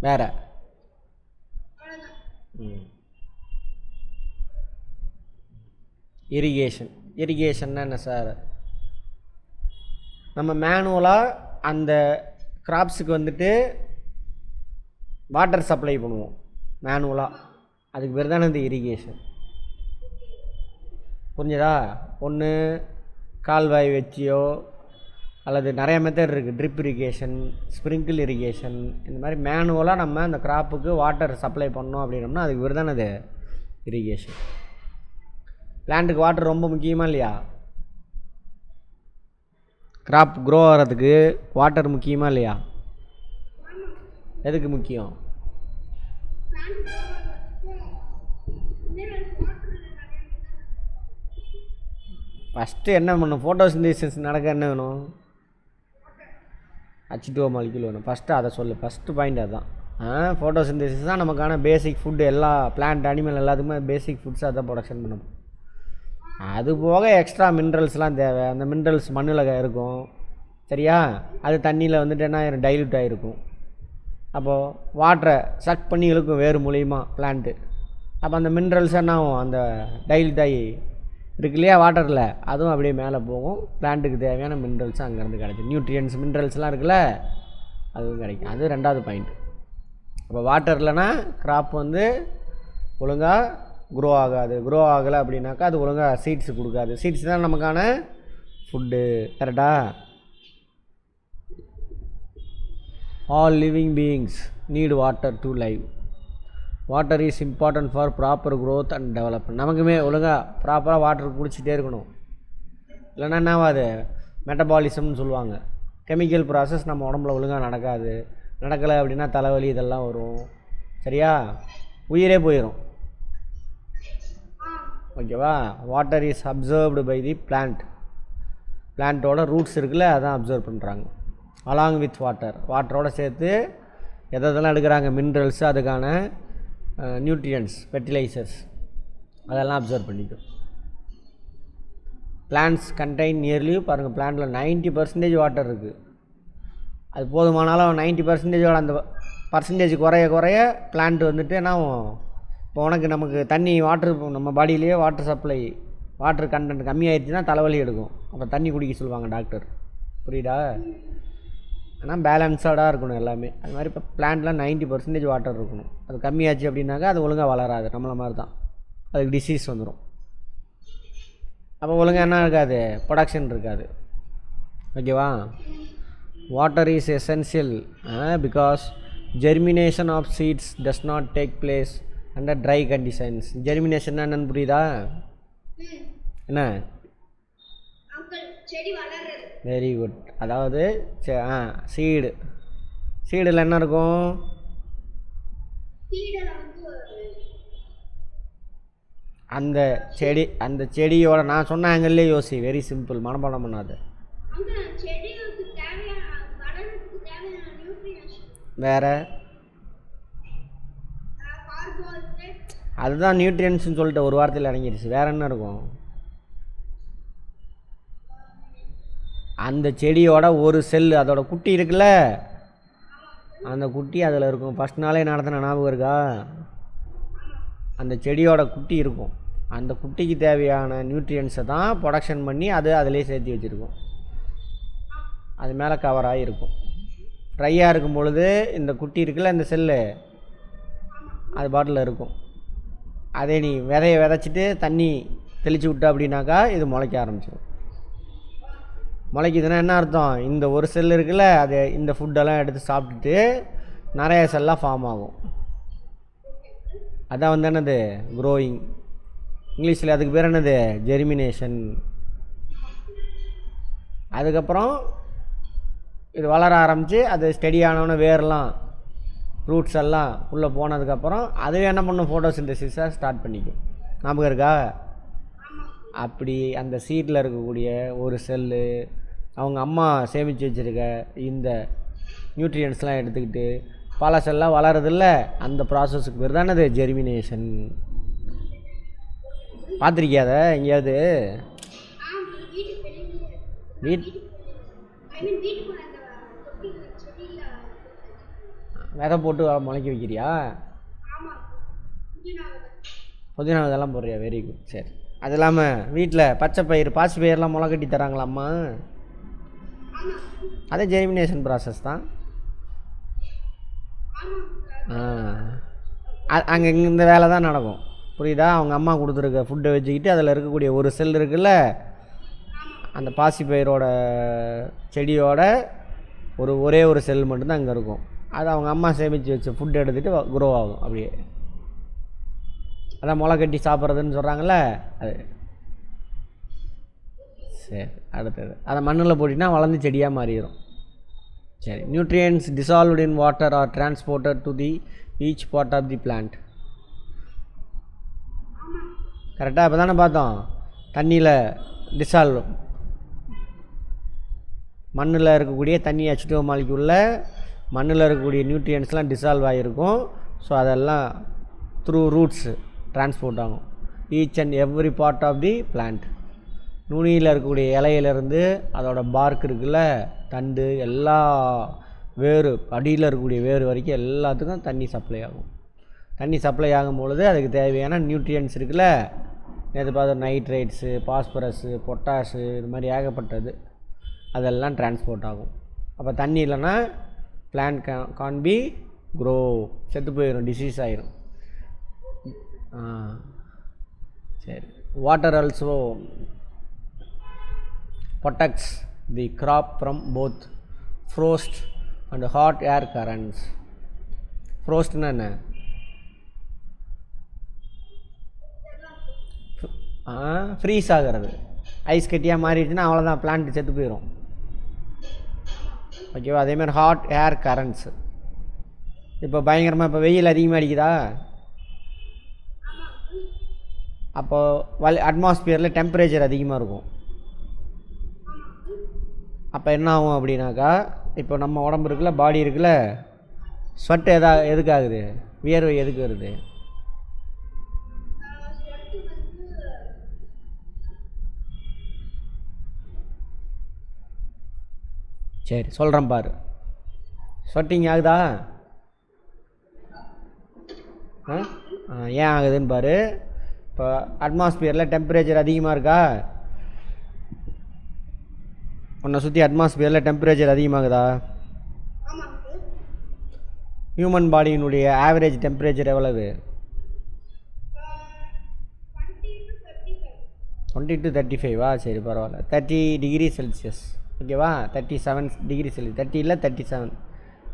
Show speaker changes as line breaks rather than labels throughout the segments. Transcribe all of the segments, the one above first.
வேறு இரிகேஷன்னா என்ன சார்? நம்ம மேனுவலாக அந்த கிராப்ஸுக்கு வந்துட்டு வாட்டர் சப்ளை பண்ணுவோம் மேனுவலாக, அதுக்கு பேர் தானே இந்த இரிகேஷன். புரிஞ்சதா? ஒன்று கால்வாய் வச்சியோ அல்லது நிறைய மெத்தட் இருக்குது, ட்ரிப் இரிகேஷன், ஸ்ப்ரிங்கிள் இரிகேஷன், இந்த மாதிரி மேனுவலாக நம்ம அந்த கிராப்புக்கு வாட்டர் சப்ளை பண்ணோம் அப்படின்னோம்னா அதுக்கு பேர் தானே அது இரிகேஷன். பிளான்ட்டுக்கு வாட்டர் ரொம்ப முக்கியமா இல்லையா? கிராப் க்ரோ ஆகிறதுக்கு வாட்டர் முக்கியமா இல்லையா? எதுக்கு முக்கியம்? ஃபஸ்ட்டு என்ன பண்ணும்? ஃபோட்டோசிந்தசிஸ் நடக்க என்ன வேணும்? H2O மாலிக்யூல் வேணும். ஃபஸ்ட்டு அதை சொல்லு. ஃபஸ்ட்டு பாயிண்ட் அதுதான். ஃபோட்டோசிந்தசிஸ் தான் நமக்கான பேசிக் ஃபுட்டு. எல்லா பிளான்ட் அனிமல் எல்லாத்துக்குமே பேசிக் ஃபுட்ஸ் அதை ப்ரொடக்ஷன் பண்ணணும். அது போக எக்ஸ்ட்ரா மினரல்ஸ்லாம் தேவை. அந்த மினரல்ஸ் மண்ணில் இருக்கும், சரியா? அது தண்ணியில் வந்துட்டு என்ன ஆயிரும்? டைல்யூட் ஆகிருக்கும். அப்போது வாட்டரை சக் பண்ணி இழுக்கும் வேறு மூலியமா பிளான்ட்டு. அப்போ அந்த மினரல்ஸ் என்ன ஆகும்? அந்த டைல்யூட் ஆகி இருக்கு இல்லையா வாட்டரில், அதுவும் அப்படியே மேலே போகும். பிளான்ட்டுக்கு தேவையான மினரல்ஸும் அங்கேருந்து கிடைக்கும். நியூட்ரியன்ஸ் மினரல்ஸ்லாம் இருக்குல்ல, அதுவும் கிடைக்கும். அது ரெண்டாவது பாயிண்ட். அப்போ வாட்டர் இல்லைன்னா கிராப் வந்து ஒழுங்காக க்ரோ ஆகாது. க்ரோ ஆகலை அப்படின்னாக்கா அது ஒழுங்காக சீட்ஸ் கொடுக்காது. சீட்ஸ் தான் நமக்கான ஃபுட்டு. கரெக்டா? All living beings NEET water to live. Water is important for proper growth and development. நமக்குமே ஒழுங்காக ப்ராப்பராக வாட்டர் குடிச்சிட்டே இருக்கணும். இல்லைன்னா என்னவாது? மெட்டபாலிசம்னு சொல்லுவாங்க. கெமிக்கல் ப்ராசஸ் நம்ம உடம்புல ஒழுங்காக நடக்கலை அப்படின்னா தலைவலி இதெல்லாம் வரும், சரியா? உயிரே போயிடும். ஓகேவா? Water is absorbed by the plant. பிளான்ட்டோட ரூட்ஸ் இருக்குல்ல, அதான் அப்சர்வ் பண்ணுறாங்க. அலாங் வித் வாட்டரோட சேர்த்து எதெல்லாம் எடுக்கிறாங்க? மினரல்ஸு, அதுக்கான நியூட்ரியன்ஸ், ஃபெர்டிலைசர்ஸ், அதெல்லாம் அப்சர்வ் பண்ணிக்கும். பிளான்ட்ஸ் கண்டெயின் நியர்லி, பாருங்கள், பிளான்ட்டில் 90% வாட்டர் இருக்குது. அது போதுமானாலும் 90%ஓட அந்த பர்சன்டேஜ் குறைய பிளான்ட் வந்துட்டு என்ன ஆகும்? இப்போ நமக்கு தண்ணி வாட்ரு நம்ம பாடியிலேயே வாட்டர் சப்ளை, வாட்டர் கண்டென்ட் கம்மியாகிடுச்சுன்னா தலைவலி எடுக்கும். அப்போ தண்ணி குடிக்க சொல்லுவாங்க டாக்டர். புரியுதா? ஆனால் பேலன்ஸாடாக இருக்கணும் எல்லாமே. அது மாதிரி இப்போ பிளான்ட்டில் 90% வாட்டர் இருக்கணும். அது கம்மியாச்சு அப்படின்னாக்கா அது ஒழுங்காக வளராது. நம்மளை மாதிரி தான், அதுக்கு டிசீஸ் வந்துடும். அப்போ ஒழுங்காக என்ன இருக்காது? ப்ரொடக்ஷன் இருக்காது. ஓகேவா? Water is essential because germination of seeds does not take place under dry conditions. Germination என்னன்னு புரியுதா? என்ன? Very good. அதாவது சீடில் என்ன இருக்கும்? அந்த செடியோட நான் சொன்ன ஆங்கிள்லேயே யோசி. வெரி சிம்பிள், மனப்பாடம் பண்ணாது. வேற அதுதான் நியூட்ரியன்ஸ்னு சொல்லிட்டு ஒரு வாரத்தில் இறங்கிடுச்சு. வேற என்ன இருக்கும்? அந்த செடியோட ஒரு செல், அதோட குட்டி இருக்குல்ல, அந்த குட்டி அதில் இருக்கும். ஃபஸ்ட் நாளே நடத்தின ஞாபகம் இருக்கா? அந்த செடியோட குட்டி இருக்கும். அந்த குட்டிக்கு தேவையான நியூட்ரியன்ஸை தான் ப்ரொடக்ஷன் பண்ணி அது அதிலே சேர்த்து வச்சுருக்கும். அது மேலே கவர் ஆகிருக்கும். ட்ரையாக இருக்கும் பொழுது இந்த குட்டி இருக்குல்ல, இந்த செல்லு, அது பாட்டில் இருக்கும். அதே நீ விதையை விதைச்சிட்டு தண்ணி தெளித்து விட்ட அப்படின்னாக்கா இது முளைக்க ஆரம்பிச்சிடும். முளைக்குதுன்னா என்ன அர்த்தம்? இந்த ஒரு செல் இருக்குல்ல, அது இந்த ஃபுட்டெல்லாம் எடுத்து சாப்பிட்டுட்டு நிறைய செல்லாக ஃபார்ம் ஆகும். அதான் வந்து என்னது? க்ரோயிங். இங்கிலீஷில் அதுக்கு பேர் என்னது? ஜெர்மினேஷன். அதுக்கப்புறம் இது வளர ஆரம்பித்து அது ஸ்டெடியானவன வேர்லாம், ரூட்ஸ் எல்லாம் உள்ளே போனதுக்கப்புறம் அதுவே என்ன பண்ணும்? ஃபோட்டோசிந்தசிஸை ஸ்டார்ட் பண்ணிக்கும். ஞாபகம் இருக்கா? அப்படி அந்த சீட்டில் இருக்கக்கூடிய ஒரு செல்லு அவங்க அம்மா சேமித்து வச்சுருக்க இந்த நியூட்ரியன்ஸ்லாம் எடுத்துக்கிட்டு பல செல்லாக வளருதில்ல, அந்த ப்ராசஸுக்கு பேர் தானே அது ஜெர்மினேஷன். பார்த்துருக்கியாத எங்கேயாவது? விதை போட்டு முளைக்க வைக்கிறியா? புதினா இதெல்லாம் போடுறியா? Very good. சரி, அது இல்லாமல் வீட்டில் பச்சை பயிர் பாசி பயிரெலாம் முளை கட்டி தராங்களாம்மா? அதே ஜெர்மினேஷன் ப்ராசஸ் தான். அங்கே இந்த வேலை தான் நடக்கும், புரியுதா? அவங்க அம்மா கொடுத்துருக்க ஃபுட்டை வச்சுக்கிட்டு அதில் இருக்கக்கூடிய ஒரு செல் இருக்குல்ல, அந்த பாசி பயிரோட செடியோட ஒரே ஒரு செல் மட்டும்தான் அங்கே இருக்கும். அது அவங்க அம்மா சேமித்து வச்ச ஃபுட் எடுத்துகிட்டு க்ரோ ஆகும் அப்படியே. அதான் முளை கட்டி சாப்பிட்றதுன்னு சொல்கிறாங்களே அது. சரி, அடுத்தது அதை மண்ணில் போட்டிங்கன்னா வளர்ந்து செடியாக மாறிடும். சரி, nutrients dissolved in water are transported to the each part of the plant. கரெக்டாக இப்போ தானே பார்த்தோம், தண்ணியில் டிசால்வ், மண்ணில் இருக்கக்கூடிய தண்ணி H2O மாலிக்யூலில் மண்ணில் இருக்கக்கூடிய நியூட்ரியன்ஸ்லாம் டிசால்வ் ஆகிருக்கும். ஸோ அதெல்லாம் த்ரூ ரூட்ஸு டிரான்ஸ்போர்ட் ஆகும் each and every part of the plant. நுனியில் இருக்கக்கூடிய இலையிலேருந்து அதோட பார்க் இருக்குல்ல, தண்டு, எல்லா வேறு அடியில் இருக்கக்கூடிய வேறு வரைக்கும் எல்லாத்துக்கும் தண்ணி சப்ளை ஆகும். தண்ணி சப்ளை ஆகும் பொழுது அதுக்கு தேவையான நியூட்ரியன்ஸ் இருக்குல்ல, நேற்று பார்த்து நைட்ரேட்ஸு, பாஸ்பரஸு, பொட்டாஷு, இது மாதிரி ஏகப்பட்டது, அதெல்லாம் டிரான்ஸ்போர்ட் ஆகும். அப்போ தண்ணி இல்லைன்னா பிளான்ட் கான் பி க்ரோ, செத்து போயிடும், டிசீஸ் ஆகிரும். சரி, water also protects the crop from both frost and hot air currents. Frostனா என்ன? ஃப்ரீஸ் ஆகிறது, ஐஸ் கட்டியாக மாறிடுச்சுன்னா அவ்வளோதான், பிளான்ட் செத்து போயிடும். ஓகேவா? அதேமாதிரி ஹாட் ஏர் கரண்ட்ஸு, இப்போ பயங்கரமாக இப்போ வெயில் அதிகமாக அடிக்குதா, அப்போது அட்மாஸ்பியரில் டெம்பரேச்சர் அதிகமாக இருக்கும். அப்போ என்ன ஆகும் அப்படின்னாக்கா, இப்போ நம்ம உடம்பு இருக்குல்ல, பாடி இருக்குல்ல, ஸ்வெட் எதுக்காகுது, வியர்வை எதுக்கு வருது? சரி சொல்கிறேன் பாரு. ஸ்வெட்டிங் ஆகுதா? ஏன் ஆகுதுன்னு பாரு. இப்போ அட்மாஸ்பியரில் டெம்பரேச்சர் அதிகமாக இருக்கா, உன்னை சுற்றி அட்மாஸ்பியரில் டெம்பரேச்சர் அதிகமாகுதா? ஹியூமன் பாடியினுடைய ஆவரேஜ் டெம்பரேச்சர் எவ்வளவு? 20 to 35. சரி பரவாயில்ல, 30 டிகிரி செல்சியஸ். ஓகேவா? 37 டிகிரி செல்சியஸ், 30 இல்லை 37,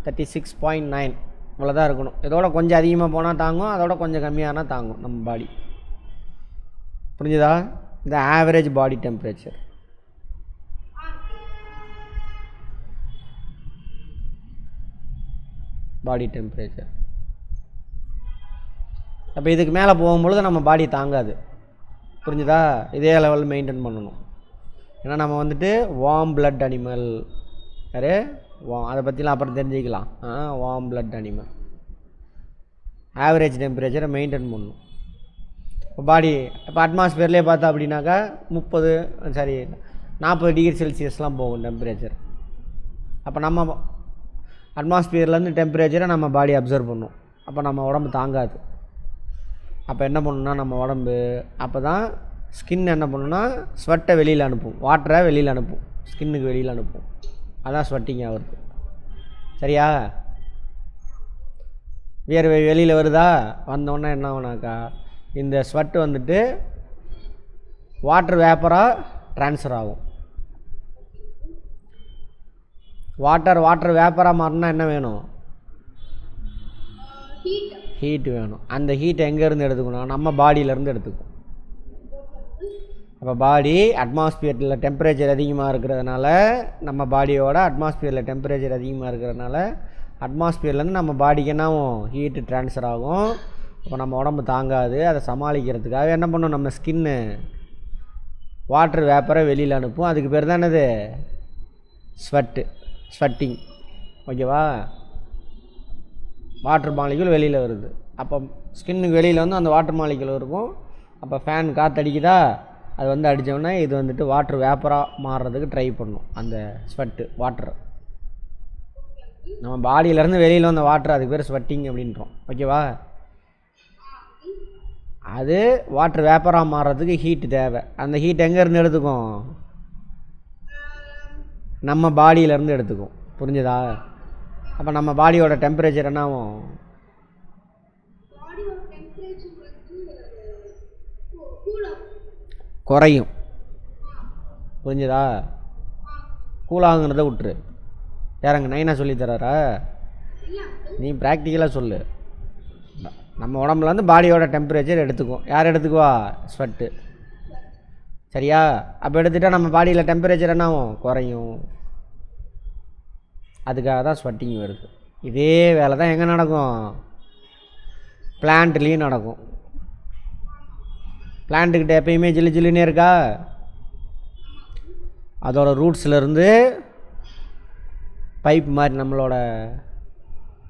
36.9 இவ்வளோதான் இருக்கணும். இதோட கொஞ்சம் அதிகமாக போனால் தாங்கும், அதோட கொஞ்சம் கம்மியானால் தாங்கும் நம்ம பாடி. புரிஞ்சுதா? இந்த average body temperature. Body temperature. அப்போ இதுக்கு மேலே போகும்பொழுது நம்ம பாடி தாங்காது, புரிஞ்சுதா? இதே லெவல் மெயின்டைன் பண்ணணும். ஏன்னா நம்ம வந்துட்டு வார்ம் பிளட் அனிமல். யாரு? அதை பற்றிலாம் அப்புறம் தெரிஞ்சுக்கலாம். Warm blood animal. ஆவரேஜ் டெம்பரேச்சரை மெயின்டைன் பண்ணணும். இப்போ பாடி இப்போ அட்மாஸ்பியர்லேயே பார்த்தா அப்படின்னாக்கா 40 டிகிரி செல்சியஸ்லாம் போகும் டெம்பரேச்சர். அப்போ நம்ம அட்மாஸ்பியர்லேருந்து டெம்பரேச்சரை நம்ம பாடி அப்சர்வ் பண்ணும். அப்போ நம்ம உடம்பு தாங்காது. அப்போ என்ன பண்ணணும்னா நம்ம உடம்பு அப்போ தான் ஸ்கின் என்ன பண்ணுன்னா ஸ்வெட்டை வெளியில் அனுப்பும், வாட்டரை வெளியில் அனுப்பும், ஸ்கின்னுக்கு வெளியில் அனுப்பும். அதான் ஸ்வெட்டிங் ஆகுது. சரியா? வியர்வை வெளியில் வருதா, வந்தோடனே என்ன ஆகுனாக்கா இந்த ஸ்வெட்டு வந்துட்டு வாட்டர் வேப்பராக ட்ரான்ஸ்ஃபர் ஆகும். வாட்டர் வேப்பராக மாறினா என்ன வேணும்? ஹீட் வேணும். அந்த ஹீட் எங்கேருந்து எடுத்துக்கணும்? நம்ம பாடியிலேருந்து எடுத்துக்கும். அப்போ பாடி அட்மாஸ்பியரில் டெம்பரேச்சர் அதிகமாக இருக்கிறதுனால, நம்ம பாடியோட அட்மாஸ்பியரில் டெம்பரேச்சர் அதிகமாக இருக்கிறதுனால அட்மாஸ்பியர்லேருந்து நம்ம பாடிக்கு என்ன ஆகும்? ஹீட்டு ட்ரான்ஸ்ஃபர் ஆகும். அப்போ நம்ம உடம்பு தாங்காது. அதை சமாளிக்கிறதுக்காக என்ன பண்ணும்? நம்ம ஸ்கின்னு வாட்டர் வேப்பரை வெளியில் அனுப்பும். அதுக்கு பேர் தான் என்னது? ஸ்வெட்டிங். ஓகேவா? வாட்டர் மாலிக்யூல் வெளியில் வருது. அப்போ ஸ்கின்னுக்கு வெளியில் வந்து அந்த வாட்டர் மாலிக்யூல் இருக்கும். அப்போ ஃபேன் காற்றடிக்குதா, அது வந்து அடித்தோடனே இது வந்துட்டு வாட்டர் வேப்பராக மாறுறதுக்கு ட்ரை பண்ணும் அந்த ஸ்வெட்டு வாட்டர். நம்ம பாடியிலேருந்து வெளியில் வந்த வாட்டர் அதுக்கு பேர் ஸ்வெட்டிங் அப்படின்றோம். ஓகேவா? அது வாட்டர் வேப்பராக மாறுறதுக்கு ஹீட்டு தேவை. அந்த ஹீட் எங்கேருந்து எடுத்துக்கும்? நம்ம பாடியிலேருந்து எடுத்துக்கும். புரிஞ்சுதா? அப்போ நம்ம பாடியோட டெம்பரேச்சர் என்ன ஆகும்? குறையும். புரிஞ்சுதா? கூலாகுங்கிறத விட்டுரு. யாரங்க நைனா சொல்லித்தராரா? நீ ப்ராக்டிக்கலாக சொல்லு. நம்ம உடம்புல வந்து பாடியோட டெம்பரேச்சர் எடுத்துக்கும். யார் எடுத்துக்குவா? ஸ்வெட்டு. சரியா? அப்போ எடுத்துகிட்டா நம்ம பாடியில் டெம்பரேச்சர் என்ன ஆகும்? குறையும். அதுக்காக தான் ஸ்வெட்டிங் வருது. இதே வேலை தான் எங்கே நடக்கும்? பிளான்ட்லேயும் நடக்கும். பிளான்ட்டுக்கிட்ட எப்பயுமே ஜில்லு ஜில்லுன்னே இருக்கா? அதோட ரூட்ஸ்லேருந்து பைப் மாதிரி நம்மளோட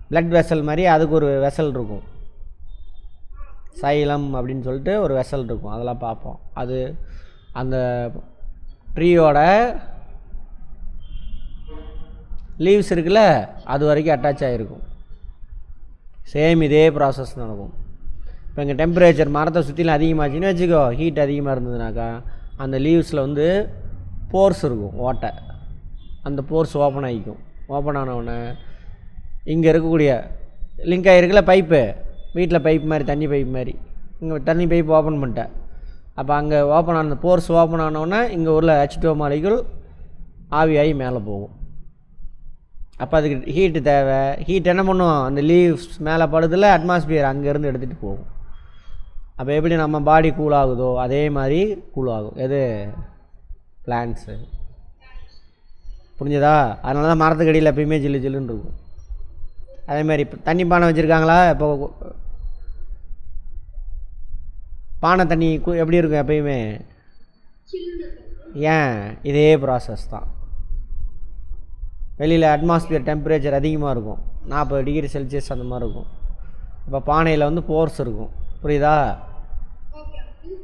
பிளட் வெசல் மாதிரி அதுக்கு ஒரு வெசல் இருக்கும். சைலம் அப்படின்னு சொல்லிட்டு ஒரு வெசல் இருக்கும். அதெல்லாம் பார்ப்போம். அது அந்த ட்ரீயோட லீவ்ஸ் இருக்குல்ல, அது வரைக்கும் அட்டாச் ஆகிருக்கும். சேம் இதே ப்ராசஸ் நடக்கும். இப்போ எங்கள் டெம்பரேச்சர் மரத்தை சுற்றிலும் அதிகமாச்சுன்னு வச்சுக்கோ, ஹீட் அதிகமாக இருந்ததுனாக்கா அந்த லீவ்ஸில் வந்து போர்ஸ் இருக்கும், ஓட்டை. அந்த போர்ஸ் ஓப்பன் ஆகிக்கும். ஓப்பன் ஆனவுடனே இங்கே இருக்கக்கூடிய லிங்க் ஆகிருக்குல்ல பைப்பு, வீட்டில் பைப் மாதிரி, தண்ணி பைப் மாதிரி, இங்கே தண்ணி பைப் ஓப்பன் பண்ணிட்டேன். அப்போ அங்கே ஓப்பன் ஆன போர்ஸ் ஓப்பன் ஆனவுடனே இங்கே உள்ள H2O மாலிகுல் ஆவியாகி மேலே போகும். அப்போ அதுக்கு ஹீட்டு தேவை. ஹீட் என்ன பண்ணுவோம்? அந்த லீவ்ஸ் மேலே படுதில் அட்மாஸ்பியர் அங்கேருந்து எடுத்துகிட்டு போகும். அப்போ எப்படி நம்ம பாடி கூல் ஆகுதோ அதே மாதிரி கூல் ஆகும். எது? பிளான்ட்ஸு. புரிஞ்சுதா? அதனால தான் மரத்துக்கு அடியில் எப்பயுமே ஜில்லு ஜில்லுன்னு இருக்கும். அதேமாதிரி இப்போ தண்ணி பானை வச்சுருக்காங்களா? இப்போ பானை தண்ணி எப்படி இருக்கும் எப்பயுமே? ஏன்? இதே ப்ராசஸ் தான். வெளியில் அட்மாஸ்பியர் டெம்பரேச்சர் அதிகமாக இருக்கும், 40 டிகிரி செல்சியஸ் அந்த மாதிரி இருக்கும். இப்போ பானையில் வந்து போர்ஸ் இருக்கும். புரியுதா?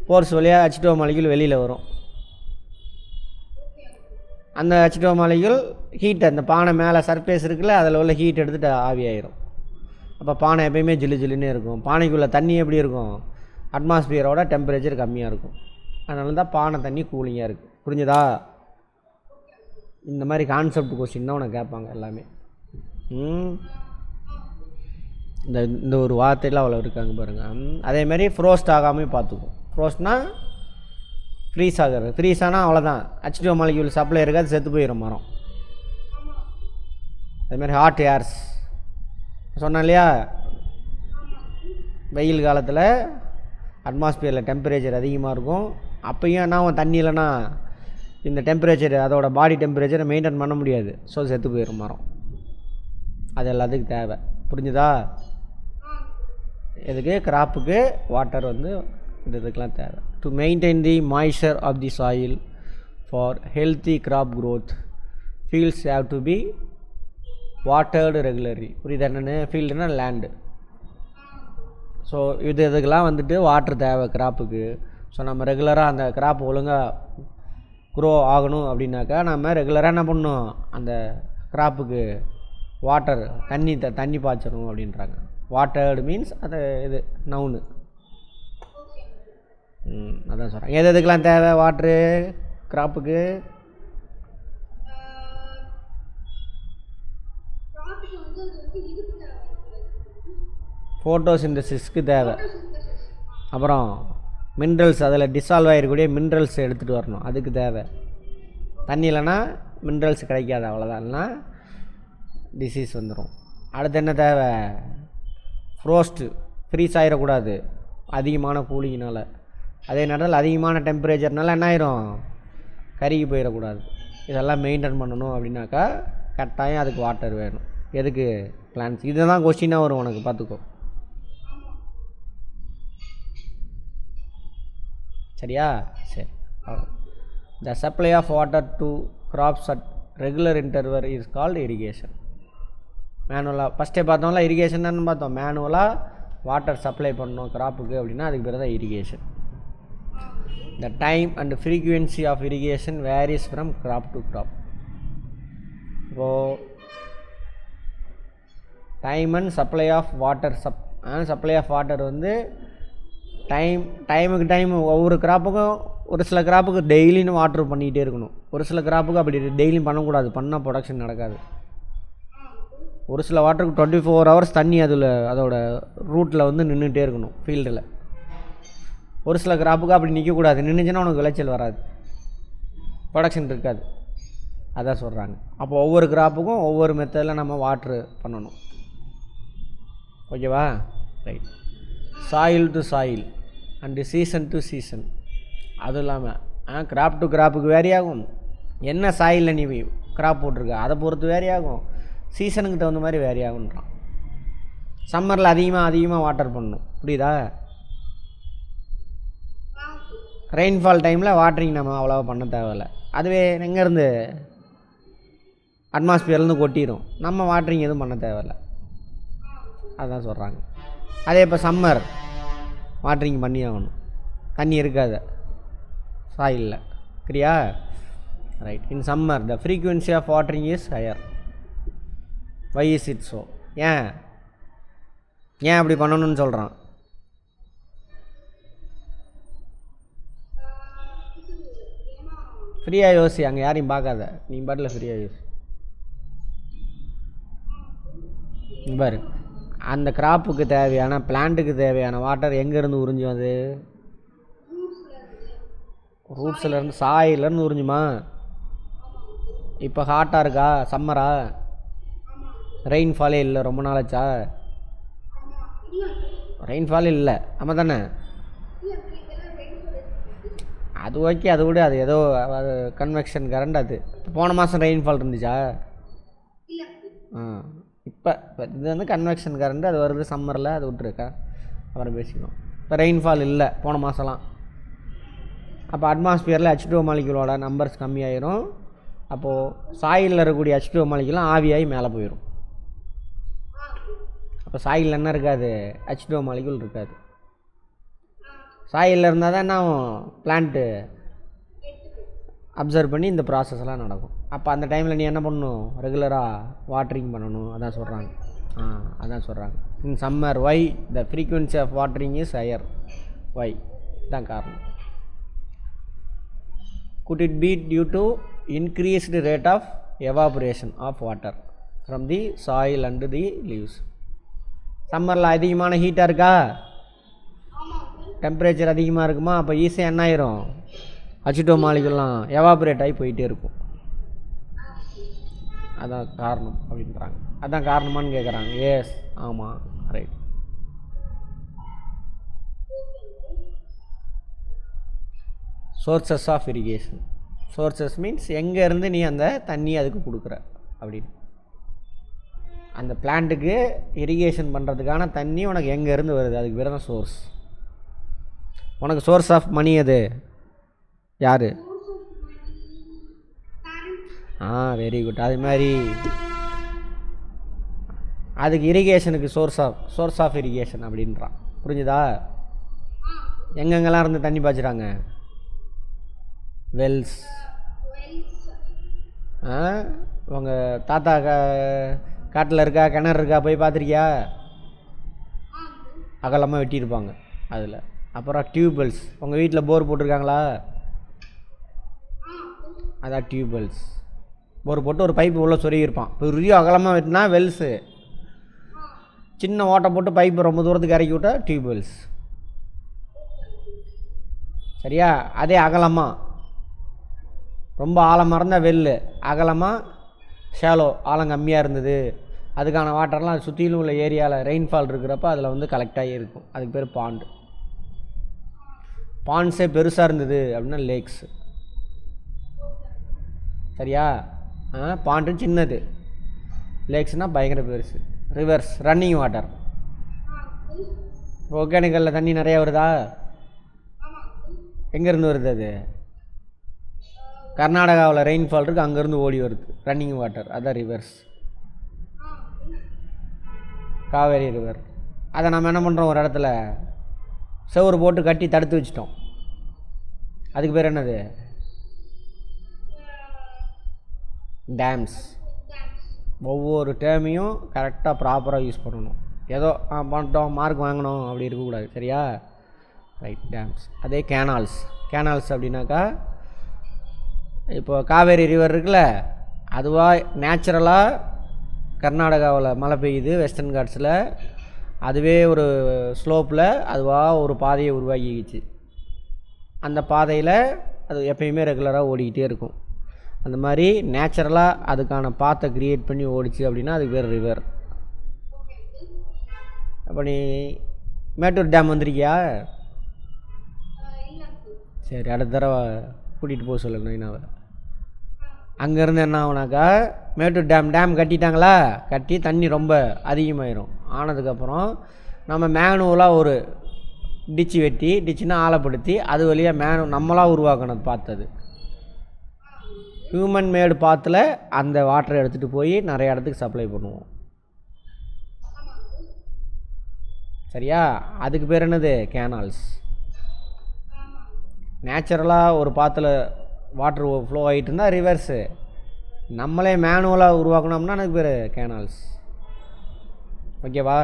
போர்ஸ் வழியாக H2O மாலிகுல் வெளியில் வரும். அந்த H2O மாலிகுல் ஹீட் அந்த பானை மேலே சர்ஃபேஸ் இருக்குல்ல, அதில் உள்ள ஹீட் எடுத்துகிட்டு ஆவியாயிரும். அப்போ பானை எப்பயுமே ஜில்லு ஜில்லுன்னே இருக்கும். பானைக்குள்ளே தண்ணி எப்படி இருக்கும்? அட்மாஸ்பியரோட டெம்பரேச்சர் கம்மியாக இருக்கும். அதனால தான் பானை தண்ணி கூலிங்காக இருக்குது. புரிஞ்சுதா? இந்த மாதிரி கான்செப்ட் கொஸ்டின் தான் உனக்கு கேட்பாங்க எல்லாமே. இந்த ஒரு வார்த்தையில் அவ்வளோ இருக்காங்க பாருங்கள். அதேமாதிரி ஃப்ரோஸ்ட் ஆகாமல் பார்த்துக்கும். ஃப்ரோஸ்ட்னால் ஃப்ரீஸ் ஆகிறது. ஃப்ரீஸ் ஆனால் அவ்வளோதான், H2O மாலிகுல் சப்ளை இருக்காது, செத்து போயிடும் மரம். அதுமாதிரி ஹாட் ஏர்ஸ் சொன்னேன் இல்லையா? வெயில் காலத்தில் அட்மாஸ்பியரில் டெம்பரேச்சர் அதிகமாக இருக்கும். அப்போயும் என்ன ஆகும்? தண்ணி இல்லைன்னா இந்த டெம்பரேச்சர், அதோட பாடி டெம்பரேச்சரை மெயின்டைன் பண்ண முடியாது. ஸோ செத்து போயிடும் மரம். அது எல்லாத்துக்கும் தேவை. புரிஞ்சுதா? இதுக்கு கிராப்புக்கு வாட்டர் வந்து இதுக்கெலாம் தேவை. To maintain the moisture of the soil for healthy crop growth, fields have to be watered regularly. புரியுது என்னென்னு? ஃபீல்டுனா லேண்டு. ஸோ இதுக்கெல்லாம் வந்துட்டு வாட்டர் தேவை கிராப்புக்கு. ஸோ நம்ம ரெகுலராக அந்த கிராப் ஒழுங்காக க்ரோ ஆகணும் அப்படின்னாக்கா நம்ம ரெகுலராக என்ன பண்ணணும்? அந்த கிராப்புக்கு வாட்டர் தண்ணி பாய்ச்சணும் அப்படின்றாங்க. வாட்டர்டு மீன்ஸ் அது இது நவுனு. அதான் சொல்கிறேன். எதுக்கெலாம் தேவை வாட்ரு கிராப்புக்கு? ஃபோட்டோசிந்தசிஸ்க்கு தேவை. அப்புறம் மினரல்ஸ், அதில் டிசால்வ் ஆகிருக்கக்கூடிய மினரல்ஸ் எடுத்துகிட்டு வரணும், அதுக்கு தேவை. தண்ணி இல்லைன்னா மினரல்ஸ் கிடைக்காது, அவ்வளோதான். இல்லைன்னா டிசீஸ் வந்துடும். அடுத்து என்ன தேவை? ஃப்ரோஸ்ட்டு, ஃப்ரீஸ் ஆகிடக்கூடாது அதிகமான கூலிங்கினால். அதே நேரத்தில் அதிகமான டெம்பரேச்சர்னால என்ன ஆயிரும்? கருகி போயிடக்கூடாது. இதெல்லாம் மெயின்டைன் பண்ணணும் அப்படின்னாக்கா கட்டாயம் அதுக்கு வாட்டர் வேணும். எதுக்கு? பிளான்ட்ஸ். இதுதான் கொஸ்டினாக வரும் உனக்கு, பார்த்துக்கோ. சரியா? சரி. The supply of water to crops at regular interval is called irrigation. மேனுவலாக ஃபஸ்ட்டே பார்த்தோம்ல, இரிகேஷன் தான் பார்த்தோம். மேனுவலாக வாட்டர் சப்ளை பண்ணணும் கிராப்புக்கு அப்படின்னா அதுக்கு பேர் தான் irrigation. The time and frequency of irrigation varies from crop to crop. இப்போது time and supply of water. Supply of water வந்து டைமுக்கு டைம் ஒவ்வொரு கிராப்புக்கும் ஒரு சில கிராப்புக்கு டெய்லின்னு வாட்ரு பண்ணிக்கிட்டே இருக்கணும். ஒரு சில கிராப்புக்கு அப்படி டெய்லியும் பண்ணக்கூடாது, பண்ணால் ப்ரொடக்ஷன் நடக்காது. ஒரு சில வாட்டருக்கு 24 hours தண்ணி அதோட ரூட்டில் வந்து நின்றுட்டே இருக்கணும் ஃபீல்டில். ஒரு சில கிராப்புக்கு அப்படி நிற்கக்கூடாது, நின்றுச்சுன்னா உனக்கு விளைச்சல் வராது, ப்ரொடக்ஷன் இருக்காது. அதான் சொல்கிறாங்க. அப்போ ஒவ்வொரு கிராப்புக்கும் ஒவ்வொரு மெத்தடில் நம்ம வாட்ரு பண்ணணும். ஓகேவா? Right. Soil to soil and season to season. அதுவும் இல்லாமல் கிராப் டு கிராப்புக்கு வேரி ஆகும். என்ன சாயிலில் நீ கிராப் போட்டிருக்க அதை பொறுத்து வேரி ஆகும், சீசனுக்கு தகுந்த மாதிரி வேரி ஆகுன்றான். சம்மரில் அதிகமாக வாட்டர் பண்ணணும், புரியுதா? ரெயின்ஃபால் டைமில் வாட்டரிங் நம்ம அவ்வளோவா பண்ண தேவையில்லை. அதுவே எங்கேருந்து அட்மாஸ்பியர்லேருந்து கொட்டிடும், நம்ம வாட்டரிங் எதுவும் பண்ண தேவையில்லை. அதுதான் சொல்கிறாங்க. அதே இப்போ சம்மர் வாட்டரிங் பண்ணி ஆகணும், தண்ணி இருக்காது சாயிலில், சரியா? Right. In summer the frequency of watering is higher. Why is it so? ஏன் அப்படி பண்ணணும்னு சொல்கிறான்? ஃப்ரீயாக யோசி, அங்கே யாரையும் பார்க்காத, நீ பாட்டில் ஃப்ரீயாக யோசி. பாரு, அந்த கிராப்புக்கு தேவையான பிளான்ட்டுக்கு தேவையான வாட்டர் எங்கேருந்து உறிஞ்சும்? அது ரூட்ஸ்லேருந்து சாயிலேருந்து உறிஞ்சுமா? இப்போ ஹாட்டாக இருக்கா, சம்மரா? ரெயின்ஃபாலே இல்லை, ரொம்ப நாளாச்சா? ரெயின்ஃபாலே இல்லை, ஆமாம் தானே? அது ஓகே, அதை விட அது ஏதோ அது கன்வெக்ஷன் கரண்ட். அது போன மாதம் ரெயின்ஃபால் இருந்துச்சா? இப்போ இது வந்து கன்வெக்ஷன் கரண்ட், அது வருது சம்மரில், அது விட்டுருக்கா, அப்புறம் பேசிக்கணும். இப்போ ரெயின்ஃபால் இல்லை போன மாதம்லாம். அப்போ அட்மாஸ்பியரில் H2O மாலிக்யூலோட நம்பர்ஸ் கம்மியாயிரும். அப்போது சாயிலில் இருக்கக்கூடிய H2O மாலிக்யூலாம் ஆவியாகி மேலே போயிடும். அப்போ சாயிலில் என்ன இருக்காது? H2O மாலிக்யூல் இருக்காது. சாயிலில் இருந்தால் தான் என்ன பிளான்ட்டு அப்சர்வ் பண்ணி இந்த ப்ராசஸ்லாம் நடக்கும். அப்போ அந்த டைமில் நீ என்ன பண்ணணும்? ரெகுலராக வாட்டரிங் பண்ணணும். அதான் சொல்கிறாங்க. In summer why the frequency of watering is higher. Why தான் காரணம். Could it be due to increased rate of evaporation of water from the soil and the leaves? சம்மரில் அதிகமான ஹீட்டாக இருக்கா, டெம்பரேச்சர் அதிகமாக இருக்குமா? அப்போ ஈஸியாக என்ன ஆயிரும்? H2O மாலிகுலாம் எவாபரேட் ஆகி போயிட்டே இருக்கும். அதான் காரணம் அப்படின்றாங்க. அதான் காரணமானு கேட்குறாங்க. எஸ், ஆமாம், right. Sources of irrigation. Sources means எங்கேருந்து நீ அந்த தண்ணி அதுக்கு கொடுக்குற அப்படின்னு. அந்த பிளான்ட்டுக்கு இரிகேஷன் பண்ணுறதுக்கான தண்ணி உனக்கு எங்கேருந்து வருது, அதுக்கு பேர் தான் சோர்ஸ். உனக்கு சோர்ஸ் ஆஃப் மணி அது யார்? Very good. அது மாதிரி அதுக்கு இரிகேஷனுக்கு சோர்ஸ் ஆஃப் இரிகேஷன் அப்படின்றான். புரிஞ்சுதா? எங்கெங்கெல்லாம் இருந்து தண்ணி பாய்ச்சுறாங்க? வெல்ஸ். உங்கள் தாத்தா காட்டில் இருக்கா, கிணறு இருக்கா, போய் பார்த்துருக்கியா? அகலமாக வெட்டியிருப்பாங்க அதில். அப்புறம் டியூப்வெல்ஸ். உங்கள் வீட்டில் போர் போட்டிருக்காங்களா? அதான் டியூப்வெல்ஸ். போர் போட்டு ஒரு பைப்பு உள்ள சொருகியிருப்பான். பெரிய அகலமாக வெட்டினா வெல்ஸு, சின்ன ஓட்டை போட்டு பைப்பு ரொம்ப தூரத்துக்கு இறக்கி விட்டா டியூப்வெல்ஸ். சரியா? அதே அகலமாக ரொம்ப ஆழமாக இருந்தால் வெல்லு, அகலமாக ஷாலோ ஆழம் கம்மியாக இருந்தது, அதுக்கான வாட்டர்லாம் அது சுற்றிலும் உள்ள ஏரியாவில் ரெயின்ஃபால் இருக்கிறப்ப அதில் வந்து கலெக்ட் ஆகி இருக்கும். அதுக்கு பேர் பாண்டு. பாண்ட்ஸே பெருசாக இருந்தது அப்படின்னா லேக்ஸு. சரியா? பாண்டு சின்னது, லேக்ஸ்னால் பயங்கர பெருசு. Reverse, running water. ஒகேனக்கல்லில் தண்ணி நிறையா வருதா? எங்கேருந்து வருது? அது கர்நாடகாவில் ரெயின்ஃபால் இருக்குது, அங்கேருந்து ஓடி வருது ரன்னிங் வாட்டர். அதான் ரிவர்ஸ். காவேரி ரிவர். அதை நம்ம என்ன பண்ணுறோம்? ஒரு இடத்துல செவரு போட்டு கட்டி தடுத்து வச்சிட்டோம். அதுக்கு பேர் என்னது? டேம்ஸ். ஒவ்வொரு டேர்மையும் கரெக்டாக ப்ராப்பராக யூஸ் பண்ணணும். ஏதோ பண்ணிட்டோம் மார்க் வாங்கணும் அப்படி இருக்கக்கூடாது. சரியா? ரைட். டேம்ஸ். அதே கேனால்ஸ். கேனால்ஸ் அப்படின்னாக்கா இப்போ காவேரி ரிவர் இருக்குல்ல, அதுவாக நேச்சுரலாக கர்நாடகாவில் மழை பெய்யுது வெஸ்டர்ன் காட்ஸில், அதுவே ஒரு ஸ்லோப்பில் அதுவாக ஒரு பாதையை உருவாக்கிக்கிச்சு. அந்த பாதையில் அது எப்பயுமே ரெகுலராக ஓடிக்கிட்டே இருக்கும். அந்த மாதிரி நேச்சுரலாக அதுக்கான பாத்தை க்ரியேட் பண்ணி ஓடிச்சு அப்படின்னா அதுக்கு பேர் ரிவர். அப்போ நீ மேட்டூர் டேம் வந்திருக்கியா? சரி, அடுத்த தடவை கூட்டிகிட்டு போக சொல்லு நைனாவை. அங்கேருந்து என்ன ஆகுனாக்கா மேட்டூர் டேம் கட்டிட்டாங்களா, கட்டி தண்ணி ரொம்ப அதிகமாயிரும். ஆனதுக்கப்புறம் நம்ம மேனுவலாக ஒரு டிச்சு வெட்டி, டிச்சுன்னா ஆழப்படுத்தி அது வழியாக நம்மளாக உருவாக்கணும் பார்த்தது. ஹியூமன் மேடு பாத்தில் அந்த வாட்டரை எடுத்துகிட்டு போய் நிறைய இடத்துக்கு சப்ளை பண்ணுவோம். சரியா? அதுக்கு பேர் என்னது? கேனால்ஸ். நேச்சுரலாக ஒரு பாத்தில் வாட்டர் ஃப்ளோ ஆகிட்டு இருந்தால் ரிவர்ஸு. நம்மளே மேனுவலாக உருவாக்கணும்னா அதுக்கு பேர் கேனால்ஸ். ஓகேவா?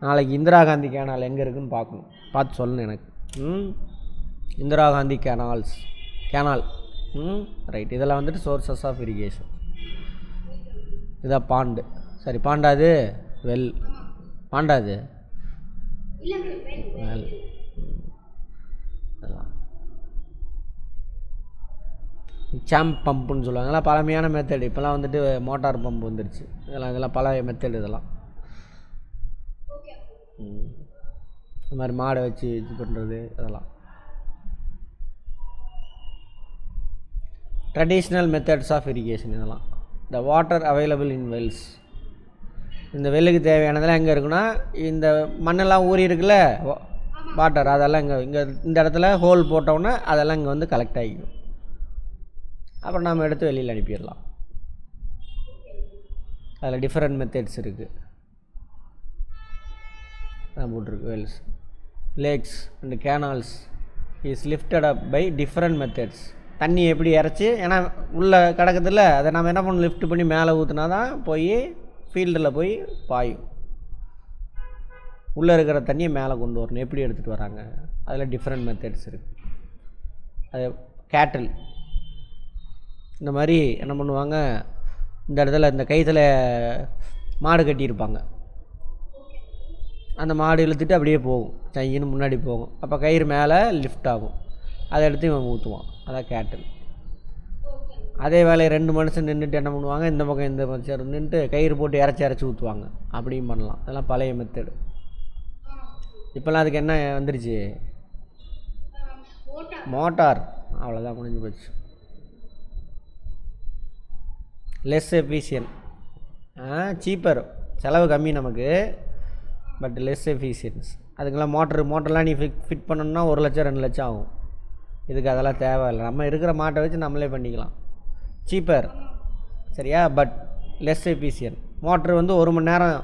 நாளைக்கு இந்திரா காந்தி கேனால் எங்கே இருக்குதுன்னு பார்க்கணும், பார்த்து சொல்லணும் எனக்கு. இந்திரா காந்தி கேனால். ரைட். இதெல்லாம் வந்துட்டு சோர்சஸ் ஆஃப் இரிகேஷன். இதான் பாண்டு. சரி, பாண்டாது வெல். பாண்டாது வெல். அதெல்லாம் சாம்ப் பம்புன்னு சொல்லுவாங்க. பழமையான மெத்தடு. இப்போலாம் வந்துட்டு மோட்டார் பம்ப் வந்துருச்சு. இதெல்லாம் பழைய மெத்தடு. இதெல்லாம் இந்த மாதிரி மாடை வச்சு இது பண்ணுறது இதெல்லாம் ட்ரெடிஷ்னல் மெத்தட்ஸ் ஆஃப் இரிகேஷன். இதெல்லாம் the water available in wells. இந்த வெல்லுக்கு தேவையானதெல்லாம் எங்கே இருக்குன்னா, இந்த மண்ணெல்லாம் ஊறி இருக்குல்ல வாட்டர், அதெல்லாம் இங்கே இந்த இடத்துல ஹோல் போட்டோன்னா அதெல்லாம் இங்கே வந்து கலெக்ட் ஆகிக்கும். அப்புறம் நம்ம எடுத்து வெளியில் அனுப்பிடலாம். அதில் டிஃப்ரெண்ட் மெத்தட்ஸ் இருக்குது. அதான் போட்டிருக்கு. Wells, lakes and canals is lifted up by different methods. தண்ணி எப்படி இறச்சி, ஏன்னா உள்ளே கிடக்குதில்ல, அதை நம்ம என்ன பண்ணணும், லிஃப்ட் பண்ணி மேலே ஊற்றுனா தான் போய் ஃபீல்டில் போய் பாயும். உள்ளே இருக்கிற தண்ணியை மேலே கொண்டு வரணும். எப்படி எடுத்துகிட்டு வராங்க, அதில் டிஃப்ரெண்ட் மெத்தட்ஸ் இருக்குது. அது கேட்டில் இந்த மாதிரி என்ன பண்ணுவாங்க, இந்த இடத்துல இந்த கைத்தில் மாடு கட்டியிருப்பாங்க. அந்த மாடு இழுத்துட்டு அப்படியே போகும், சைன்னு முன்னாடி போகும். அப்போ கயிறு மேலே லிஃப்ட் ஆகும், அதை எடுத்து இவன் ஊற்றுவான். அதான் கேட்டில். அதே வேலையை 2 மனுஷன் நின்றுட்டு என்ன பண்ணுவாங்க, இந்த பக்கம் இந்த மனுஷன் நின்றுட்டு கயிறு போட்டு இறச்சி ஊற்றுவாங்க. அப்படியும் பண்ணலாம். அதெல்லாம் பழைய மெத்தடு. இப்போல்லாம் அதுக்கு என்ன வந்துருச்சு, மோட்டார். அவ்வளோதான், முடிஞ்சு போச்சு. லெஸ் எஃபிஷியன்ட், சீப்பர், செலவு கம்மி நமக்கு, பட் லெஸ் எஃபிஷியன்ஸ். அதுக்கெல்லாம் மோட்டர்லாம் நீ ஃபிட் பண்ணணுன்னா 1 லட்சம் 2 லட்சம் ஆகும். இதுக்கு அதெல்லாம் தேவையில்லை. நம்ம இருக்கிற மாட்டை வச்சு நம்மளே பண்ணிக்கலாம். சீப்பர், சரியா, பட் லெஸ் எஃபிஷியன்ட். மோட்ரு வந்து 1 மணி நேரம்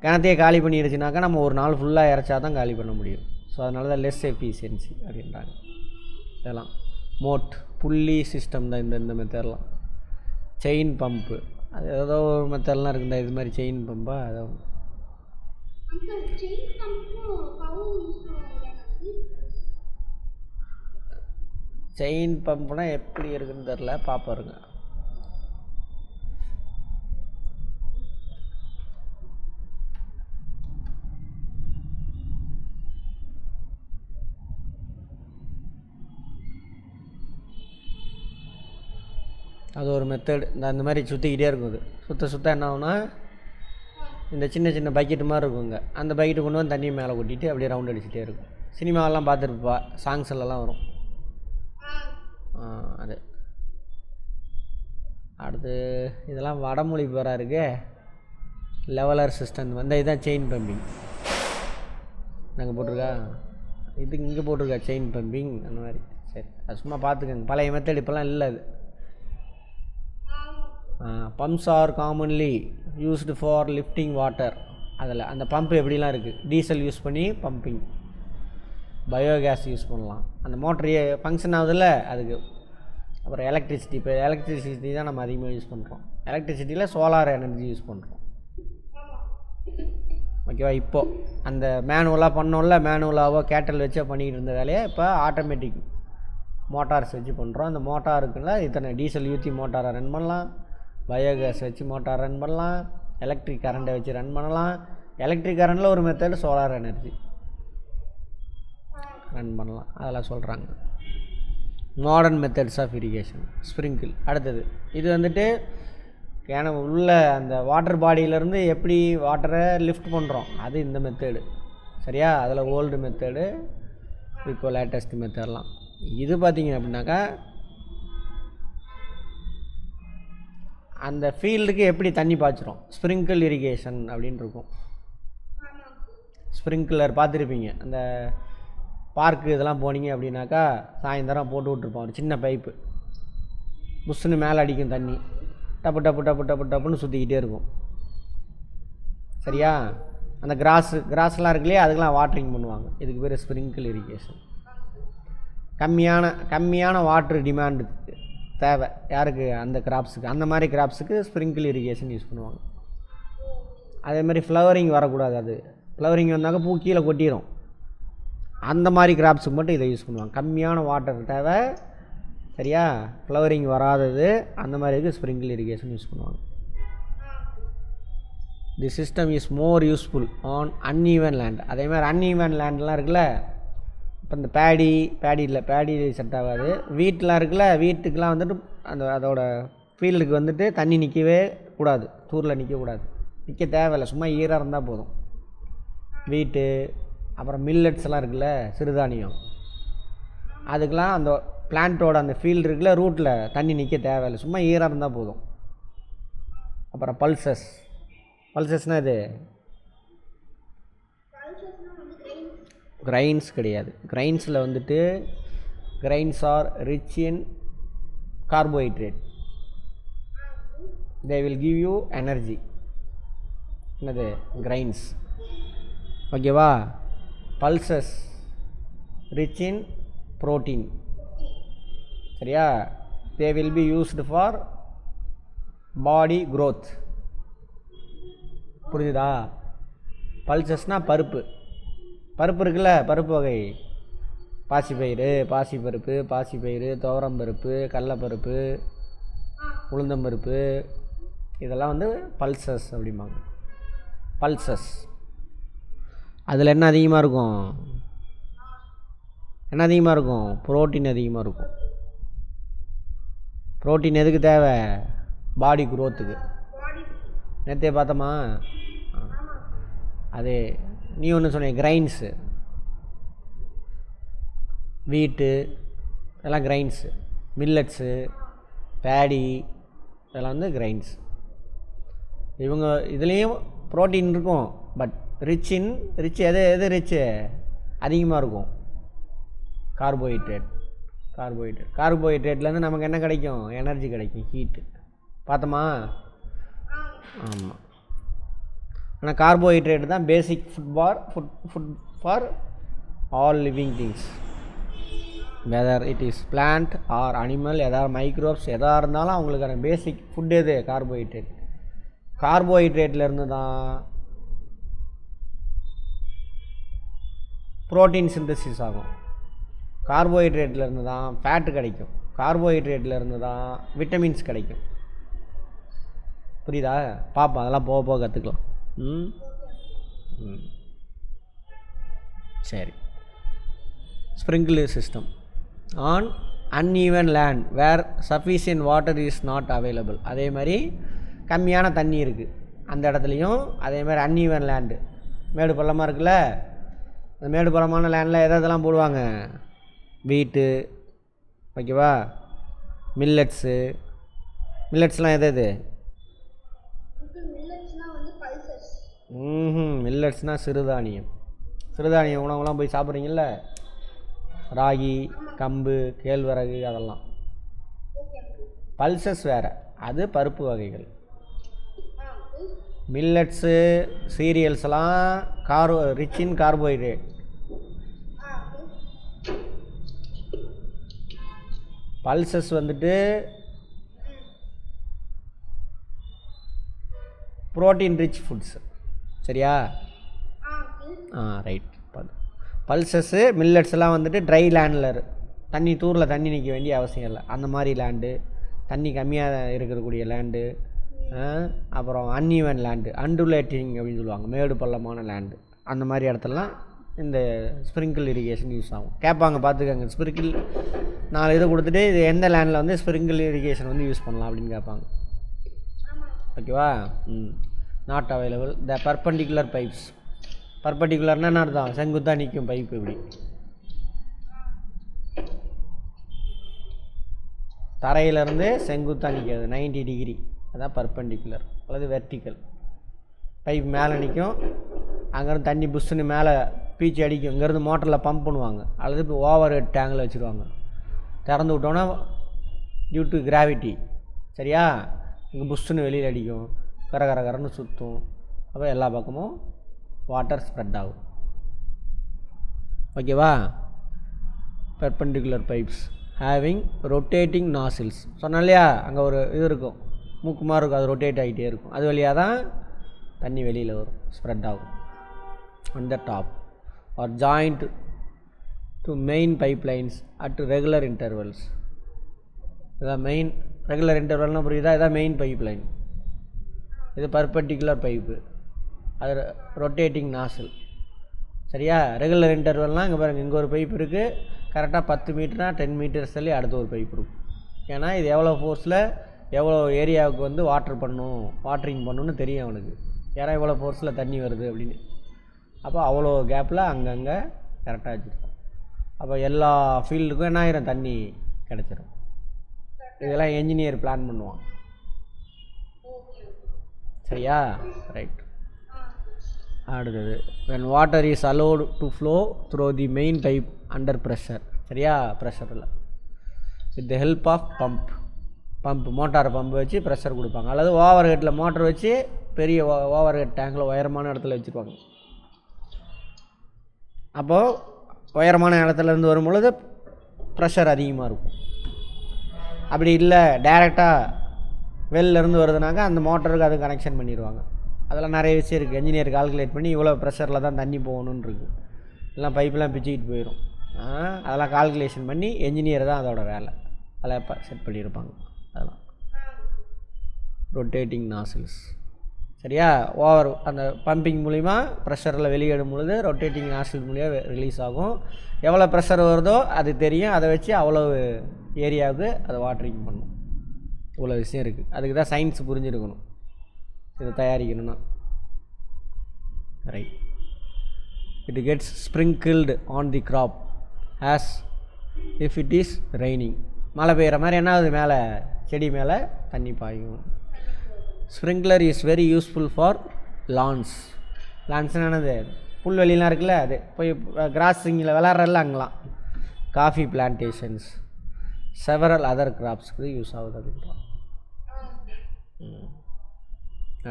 கிணத்தையே காலி பண்ணிடுச்சுனாக்கா நம்ம ஒரு நாள் ஃபுல்லாக இறச்சா தான் காலி பண்ண முடியும். ஸோ அதனால தான் லெஸ் எஃபிஷியன்சி அப்படின்றாங்க. இதெல்லாம் புள்ளி சிஸ்டம் தான் இந்த மெத்தட்லாம். செயின் பம்பு, அது ஏதோ ஒரு மெத்தட்லாம் இருக்குதா, இது மாதிரி செயின் பம்பா. அதை செயின் பம்புனா எப்படி இருக்குன்னு தெரில, பார்ப்பாருங்க. அது ஒரு மெத்தடு. அந்த மாதிரி சுற்றிக்கிட்டே இருக்கும். அது சுற்ற என்ன ஆகுனா, இந்த சின்ன சின்ன பக்கெட்டு மாதிரி இருக்குங்க, அந்த பக்கெட்டு கொண்டு வந்து தண்ணியை மேலே கொட்டிட்டு அப்படியே ரவுண்ட் அடிச்சுட்டே இருக்கும். சினிமாவெல்லாம் பார்த்துருப்பா, சாங்ஸ்லாம் வரும் அது. அடுத்து இதெல்லாம் வடமொழி பேராக இருக்கு. லெவலர் சிஸ்டம் வந்து இதுதான் செயின் பம்பிங். நாங்கள் போட்டிருக்கா, இது இங்கே போட்டிருக்கா செயின் பம்பிங் அந்த மாதிரி. சரி, அது சும்மா பார்த்துக்கோங்க. பழைய மெத்தட் இப்போல்லாம் இல்லை. அது pumps are commonly used for lifting water. அதில் அந்த பம்ப் எப்படிலாம் இருக்குது, டீசல் யூஸ் பண்ணி பம்பிங், பயோகேஸ் யூஸ் பண்ணலாம். அந்த மோட்டர் ஃபங்க்ஷன் ஆகுதுல்ல, அதுக்கு அப்புறம் எலக்ட்ரிசிட்டி. இப்போ எலக்ட்ரிசிட்டி தான் நம்ம அதிகமாக யூஸ் பண்ணுறோம். எலக்ட்ரிசிட்டியில் சோலார் எனர்ஜி யூஸ் பண்ணுறோம். ஓகேவா? இப்போது அந்த மேனுவலாக பண்ணோம்ல, மேனுவலாவோ கேட்டல் வச்சோ பண்ணிக்கிட்டு இருந்த வேலையை இப்போ ஆட்டோமேட்டிக் மோட்டார்ஸ் வச்சு பண்ணுறோம். அந்த மோட்டாருக்குள்ள இத்தனை டீசல் ஊற்றி மோட்டாரை ரன் பண்ணலாம், பயோகேஸ் வச்சு மோட்டார் ரன் பண்ணலாம், எலக்ட்ரிக் கரண்ட்டை வச்சு ரன் பண்ணலாம். எலக்ட்ரிக் கரண்டில் ஒரு மெத்தடு சோலார் எனர்ஜி ரன் பண்ணலாம். அதெல்லாம் சொல்கிறாங்க modern methods of irrigation. Sprinkle அடுத்தது. இது வந்துட்டு உள்ள அந்த வாட்டர் பாடியிலேருந்து எப்படி வாட்டரை லிஃப்ட் பண்ணுறோம், அது இந்த மெத்தடு. சரியா? அதில் ஓல்டு மெத்தடு, இப்போ லேட்டஸ்ட் மெத்தட்லாம். இது பார்த்திங்க அப்படின்னாக்கா அந்த ஃபீல்டுக்கு எப்படி தண்ணி பாய்ச்சிரும், ஸ்ப்ரிங்கிள் இரிகேஷன் அப்படின்னு இருக்கும். ஸ்ப்ரிங்க்லர் பார்த்துருப்பீங்க, அந்த பார்க்கு இதெல்லாம் போனீங்க அப்படின்னாக்கா சாயந்தரம் போட்டு விட்ருப்போம் ஒரு சின்ன பைப்பு, புஷ்ஷுன்னு மேலே அடிக்கும் தண்ணி, டப்பு டப்பு டப்பு டப்பு டப்புன்னு சுற்றிக்கிட்டே இருக்கும். சரியா? அந்த கிராஸ்லாம் இருக்கு இல்லையா, அதுக்கெலாம் வாட்டரிங் பண்ணுவாங்க. இதுக்கு பேர் ஸ்ப்ரிங்கிள் இரிகேஷன். கம்மியான வாட்ரு டிமாண்டு தேவை யாருக்கு, அந்த கிராப்ஸுக்கு. அந்த மாதிரி கிராப்ஸுக்கு ஸ்ப்ரிங்கிள் இரிகேஷன் யூஸ் பண்ணுவாங்க. அதே மாதிரி ஃப்ளவரிங் வரக்கூடாது. அது ஃப்ளவரிங் வந்தாக்க பூ கீழே கொட்டிடும். அந்த மாதிரி கிராப்ஸுக்கு மட்டும் இதை யூஸ் பண்ணுவாங்க. கம்மியான வாட்டர் தேவை. சரியா? ஃப்ளவரிங் வராதது அந்த மாதிரி இதுக்கு ஸ்ப்ரிங்கிள் இரிகேஷன் யூஸ் பண்ணுவாங்க. The system is more useful on uneven land. அதே மாதிரி அன்ஈவன் லேண்ட்லாம் இருக்குல்ல, இப்போ இந்த பேடி செட் ஆகாது. வீட்டெலாம் இருக்குல்ல, வீட்டுக்கெலாம் வந்துட்டு அந்த அதோட ஃபீல்டுக்கு வந்துட்டு தண்ணி நிற்கவே கூடாது, தூரில் நிற்கக்கூடாது, நிற்க தேவையில்லை, சும்மா ஈராக இருந்தால் போதும். வீட்டு அப்புறம் மில்லட்ஸ்லாம் இருக்குல்ல, சிறுதானியம், அதுக்கெலாம் அந்த பிளான்ட்டோட அந்த ஃபீல்டு இருக்குல்ல, ரூட்டில் தண்ணி நிற்க தேவையில்லை, சும்மா ஈராக இருந்தால் போதும். அப்புறம் பல்சஸ்னால் இது கிரைன்ஸ் கிடையாது. கிரைன்ஸில் வந்துட்டு grains are rich in carbohydrate, they will give you energy. என்னது? கிரைன்ஸ். ஓகேவா? Pulses rich in protein. சரியா? They will be used for body growth. புரியுதா? பல்சஸ்னால் பருப்பு இருக்குல்ல, பருப்பு வகை, பாசிப்பயிறு, துவரம்பருப்பு, கடலைப்பருப்பு, உளுந்தம்பருப்பு, இதெல்லாம் வந்து பல்சஸ் அப்படிம்பாங்க. பல்சஸ். அதில் என்ன அதிகமாக இருக்கும்? புரோட்டீன் அதிகமாக இருக்கும். புரோட்டீன் எதுக்கு தேவை? பாடி குரோத்துக்கு. நேற்றே பார்த்தோமா? அது நீ ஒன்று சொன்னேன், கிரைன்ஸு, வீட்டு இதெல்லாம் கிரைன்ஸு, மில்லட்ஸு, பேடி இதெல்லாம் வந்து கிரைன்ஸ். இவங்க இதுலேயும் ப்ரோட்டீன் இருக்கும், பட் ரிச் எது ரிச்சு அதிகமாக இருக்கும்? கார்போஹைட்ரேட்லேருந்து நமக்கு என்ன கிடைக்கும்? எனர்ஜி கிடைக்கும், ஹீட்டு. பார்த்தோமா? ஆமாம். ஆனால் கார்போஹைட்ரேட் தான் basic food for all living things, whether it is plant or animal, எதாவது மைக்ரோப்ஸ் எதாக இருந்தாலும் அவங்களுக்கான பேசிக் ஃபுட் எது? கார்போஹைட்ரேட்லேருந்து தான் புரோட்டீன் சிந்தசிஸ் ஆகும், கார்போஹைட்ரேட்லேருந்து தான் ஃபேட்டு கிடைக்கும், கார்போஹைட்ரேட்லேருந்து தான் விட்டமின்ஸ் கிடைக்கும். புரியுதா? பார்ப்போம், அதெல்லாம் போக கற்றுக்கலாம். சரி. Sprinkler system on uneven land where sufficient water is not available. அதே மாதிரி கம்மியான தண்ணி இருக்குது அந்த இடத்துலையும். அதே மாதிரி அன்ஈவன் லேண்டு, மேடு பள்ளமாக இருக்குல்ல, அந்த மேடு பள்ளமான லேண்டில் எதெல்லாம் போடுவாங்க? வீட்டு, ஓகேவா, மில்லட்ஸ்லாம் எது? மில்லட்ஸ்னால் சிறுதானியம் உணவுலாம் போய் சாப்பிட்றீங்கள, ராகி, கம்பு, கேழ்வரகு, அதெல்லாம். பல்சஸ் வேறு, அது பருப்பு வகைகள். மில்லட்ஸு, சீரியல்ஸ்லாம் ரிச் இன் கார்போஹைட்ரேட். பல்சஸ் வந்துட்டு ப்ரோட்டீன் ரிச் ஃபுட்ஸ். சரியா? ரைட். பல்சஸ்ஸு மில்லட்ஸ்லாம் வந்துட்டு ட்ரை லேண்டில் தண்ணி தூரில் தண்ணி நிற்க வேண்டிய அவசியம் இல்லை. அந்த மாதிரி லேண்டு, தண்ணி கம்மியாக இருக்கக்கூடிய லேண்டு, அப்புறம் அன்ஈவன் லேண்டு, அண்டுலேட்டிங் அப்படின்னு சொல்லுவாங்க, மேடு பள்ளமான லேண்டு, அந்த மாதிரி இடத்துலலாம் இந்த ஸ்ப்ரிங்கிள் இரிகேஷன் யூஸ் ஆகும். கேட்பாங்க, பார்த்துக்கங்க. ஸ்ப்ரிங்கிள் 4 இதை கொடுத்துட்டு இது எந்த லேண்டில் வந்து ஸ்ப்ரிங்கிள் இரிகேஷன் வந்து யூஸ் பண்ணலாம் அப்படின்னு கேட்பாங்க. ஓகேவா? Not available the perpendicular pipes. பர்பண்டிகுலர்னா என்ன அர்த்தம்? செங்குத்தாக நிற்கும் பைப்பு. இப்படி தரையிலேருந்து செங்குத்தாக நிற்கிறது 90 டிகிரி, அதான் பர்பண்டிகுலர் அல்லது வெர்டிக்கல். பைப் மேலே நிற்கும், அங்கேருந்து தண்ணி புஷ்ஷுன்னு மேலே பீச்சு அடிக்கும். இங்கேருந்து மோட்டரில் பம்ப் பண்ணுவாங்க, அல்லது இப்போ ஓவர் ஹெட் டேங்கில் வச்சுருவாங்க. திறந்து விட்டோன்னா டியூ டு கிராவிட்டி, சரியா, இங்கே புஷ்ஷுன்னு வெளியில் அடிக்கும், கரன்னு சுற்றும். அப்போ எல்லா பக்கமும் வாட்டர் ஸ்ப்ரெட் ஆகும். ஓகேவா? Perpendicular pipes having rotating nozzles. சொன்னேன் இல்லையா, அங்கே ஒரு இது இருக்கும், மூக்குமாரி இருக்கும், அது ரொட்டேட் ஆகிட்டே இருக்கும். அது வழியாக தான் தண்ணி வெளியில் வரும், ஸ்ப்ரெட் ஆகும். on the top or joined to main pipelines at regular intervals. இதான் மெயின். ரெகுலர் இன்டர்வல்னால் புரியுதா? இதான் மெயின் பைப்லைன். இது பர்பெண்டிகுலர் பைப்பு, அது ரொட்டேட்டிங் நாசில். சரியா? ரெகுலர் இன்டர்வல்னால் இங்கே பாருங்கள், இங்கே ஒரு பைப் இருக்குது, கரெக்டாக 10 மீட்டர்னா 10 மீட்டர்ஸ் தள்ளி அடுத்த ஒரு பைப் இருக்கும். ஏன்னா இது எவ்வளோ ஃபோர்ஸில் எவ்வளோ ஏரியாவுக்கு வந்து வாட்டரிங் பண்ணணும்னு தெரியும் அவனுக்கு. ஏன்னா இவ்வளோ ஃபோர்ஸில் தண்ணி வருது அப்படின்னு. அப்போ அவ்வளோ கேப்பில் அங்கங்கே கரெக்டாக வச்சுருக்கோம். அப்போ எல்லா ஃபீல்டுக்கும் என்ன ஆயிரும்? தண்ணி கிடச்சிரும். இதெல்லாம் என்ஜினியர் பிளான் பண்ணுவான். சரியா? ரைட். அடுத்தது, when water is allowed to flow through the main pipe under pressure. சரியா? ப்ரெஷரில் with the help of pump motor pump வச்சு ப்ரெஷர் கொடுப்பாங்க, அல்லது ஓவர் ஹெட்டில் மோட்டர் வச்சு பெரிய ஓவர் ஹெட் டேங்கில் உயரமான இடத்துல வச்சுருப்பாங்க. அப்போது உயரமான இடத்துலேருந்து வரும்பொழுது ப்ரெஷர் அதிகமாக இருக்கும். அப்படி இல்லை, டைரெக்டாக வெளிலேருந்து வருதுனாக்கா அந்த மோட்டருக்கு அது கனெக்ஷன் பண்ணிடுவாங்க. அதெல்லாம் நிறைய விஷயம் இருக்குது. என்ஜினியர் கால்குலேட் பண்ணி இவ்வளோ ப்ரெஷரில் தான் தண்ணி போகணுன்னு இருக்குது. எல்லாம் பைப்பெலாம் பிச்சுக்கிட்டு போயிடும். அதெல்லாம் கால்குலேஷன் பண்ணி என்ஜினியர் தான் அதோட வேலை, அதெல்லாம் செட் பண்ணியிருப்பாங்க. அதெல்லாம் ரொட்டேட்டிங் நாசில்ஸ். சரியா? ஓவர் அந்த பம்பிங் மூலிமா ப்ரெஷரில் வெளியிடும் பொழுது ரொட்டேட்டிங் நாசில் மூலிமா ரிலீஸ் ஆகும். எவ்வளோ ப்ரெஷர் வருதோ அது தெரியும், அதை வச்சு அவ்வளோ ஏரியாவுக்கு அதை வாட்டரிங் பண்ணும். இவ்வளோ விஷயம் இருக்குது. அதுக்கு தான் சயின்ஸ் புரிஞ்சுருக்கணும் இதை தயாரிக்கணும்னா. Right. It gets sprinkled on the crop as if it is raining. மழை பெய்கிற மாதிரி என்ன ஆகுது? மேலே செடி மேலே தண்ணி பாயும். Sprinkler is very useful for lawns. லான்ஸ்னால் என்னது? புல்வெளிலாம் இருக்குல்ல, அது போய் கிராஸிங்கில் விளாட்றல அங்கெலாம். காஃபி பிளான்டேஷன்ஸ், செவரல் அதர் கிராப்ஸ்க்கு யூஸ் ஆகுது அப்படின்றான்.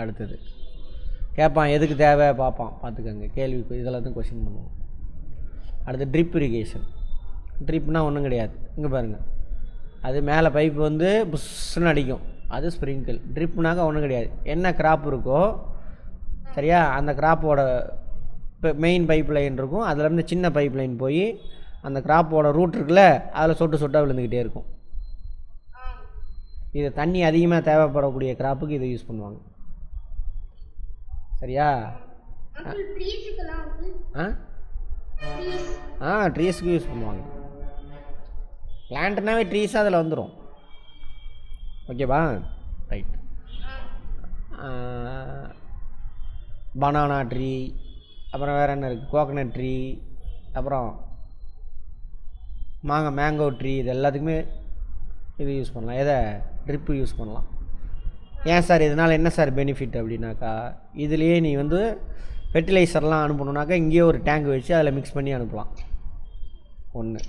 அடுத்தது கேட்பான், எதுக்கு தேவை பார்ப்பான், பார்த்துக்கோங்க. கேள்வி இதெல்லாம் தான் கொஷின் பண்ணுவோம். அடுத்து ட்ரிப் இரிகேஷன். ட்ரிப்னால் ஒன்றும் கிடையாது, இங்கே பாருங்கள், அது மேலே பைப்பு வந்து புஷ்ஷுன்னு அடிக்கும், அது ஸ்ப்ரிங்கிள். ட்ரிப்னாக்கா ஒன்றும் கிடையாது, என்ன கிராப் இருக்கோ சரியா, அந்த கிராப்போட இப்போ மெயின் பைப் லைன் இருக்கும், அதுலேருந்து சின்ன பைப் லைன் போய் அந்த கிராப்போட ரூட் இருக்குல்ல, அதில் சொட்டு சொட்டாக விழுந்துக்கிட்டே இருக்கும். இது தண்ணி அதிகமாக தேவைப்படக்கூடிய கிராப்புக்கு இதை யூஸ் பண்ணுவாங்க. சரியா? ட்ரீஸுக்கு யூஸ் பண்ணுவாங்க. பிளான்ட்னாவே ட்ரீஸ் அதில் வந்துடும். ஓகேவா? ரைட். பனானா ட்ரீ, அப்புறம் வேறு என்ன இருக்குது? கோகனட் ட்ரீ, அப்புறம் மேங்கோ ட்ரீ, இது எல்லாத்துக்குமே இது யூஸ் பண்ணலாம். எதை? ட்ரிப்பு யூஸ் பண்ணலாம். ஏன் சார் இதனால் என்ன சார் பெனிஃபிட் அப்படின்னாக்கா, இதுலேயே நீ வந்து ஃபெர்டிலைசர்லாம் அனுப்பணுன்னாக்கா இங்கேயே ஒரு டேங்க் வச்சு அதில் மிக்ஸ் பண்ணி அனுப்பலாம். ஒன்று,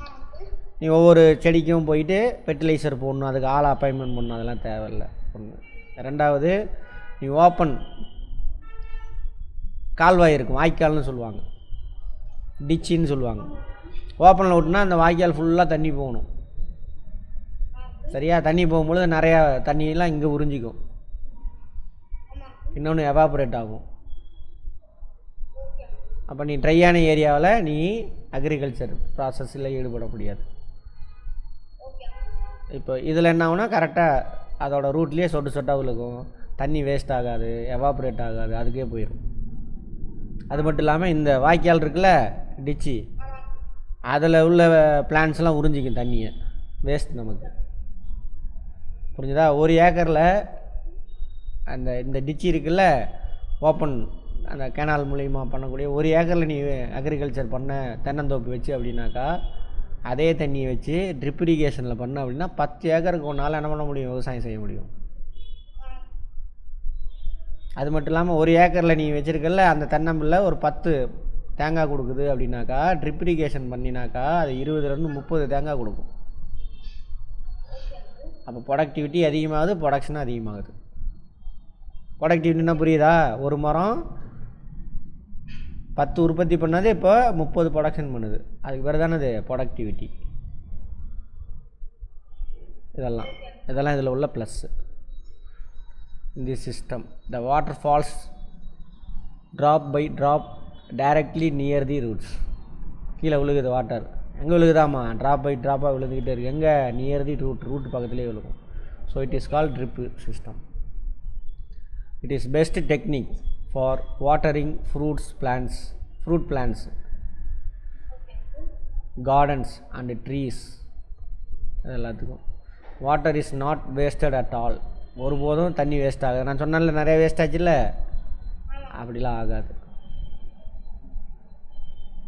நீ ஒவ்வொரு செடிக்கும் போயிட்டு ஃபெர்டிலைசர் போடணும், அதுக்கு ஆள் அப்பாயின்மெண்ட் பண்ணணும், அதெல்லாம் தேவையில்லை. ஒன்று. ரெண்டாவது, நீ ஓப்பன் கால்வாய் இருக்கும், வாய்க்கால்னு சொல்லுவாங்க, டிச்சின்னு சொல்லுவாங்க. ஓப்பனில் விட்டுனா அந்த வாய்க்கால் ஃபுல்லாக தண்ணி போகணும். சரியா? தண்ணி போகும்பொழுது நிறையா தண்ணியெலாம் இங்கே உறிஞ்சிக்கும், இன்னொன்று எவாபரேட் ஆகும். அப்போ நீ ட்ரையான ஏரியாவில் நீ அக்ரிகல்ச்சர் ப்ராசஸில் ஈடுபட முடியாது. இப்போ இதில் என்ன ஆகுனா கரெக்டாக அதோட ரூட்லேயே சொட்டு சொட்டாக விழுகும், தண்ணி வேஸ்ட் ஆகாது, எவாபரேட் ஆகாது, அதுக்கே போயிடும். அது மட்டும் இல்லாமல் இந்த வாய்க்கால் இருக்குல்ல, டிச்சி, அதில் உள்ள பிளான்ஸ்லாம் உறிஞ்சிக்கும் தண்ணியை, வேஸ்ட் நமக்கு. புரிஞ்சுதா? ஒரு ஏக்கரில் இந்த டிச்சி இருக்குல்ல, ஓப்பன் அந்த கேனால் மூலிமா பண்ணக்கூடிய ஒரு ஏக்கரில் நீ அக்ரிகல்ச்சர் பண்ண தென்னந்தோப்பு வச்சு அப்படின்னாக்கா, அதே தண்ணியை வச்சு ட்ரிப் இரிகேஷனில் பண்ண அப்படின்னா 10 ஏக்கருக்கு ஒன்றால் என்ன பண்ண முடியும்? விவசாயம் செய்ய முடியும். அது மட்டும் இல்லாமல் ஒரு ஏக்கரில் நீ வச்சுருக்கல அந்த தென்னம்பிள்ளை ஒரு 10 தேங்காய் கொடுக்குது அப்படின்னாக்கா, ட்ரிப் இரிகேஷன் பண்ணினாக்கா அது 20 30 தேங்காய் கொடுக்கும். அப்போ ப்ரொடக்டிவிட்டி அதிகமாகுது, ப்ரொடக்ஷனும் அதிகமாகுது. ப்ரொடக்டிவிட்டின்னா புரியுதா? ஒரு மரம் 10 உற்பத்தி பண்ணது இப்போ 30 ப்ரொடக்ஷன் பண்ணுது, அதுக்கு பேர் தானே இது ப்ரொடக்டிவிட்டி. இதெல்லாம் இதில் உள்ள plus. In this system, the water falls drop by drop directly near the roots. கீழே விழுகுது வாட்டர், எங்கே விழுகுதாமா? ட்ராப் பை ட்ராப்பாக விழுந்துக்கிட்டே இருக்குது. எங்கே? நியர் தி ரூட் பக்கத்துலேயே விழுகும். So it is called drip system. It is best technique for watering fruit plants, gardens and trees. அது எல்லாத்துக்கும் water is not wasted at all. ஒருபோதும் தண்ணி வேஸ்ட் ஆகாது. நான் சொன்னால நிறைய வேஸ்ட் ஆச்சுல்ல, அப்படிலாம் ஆகாது.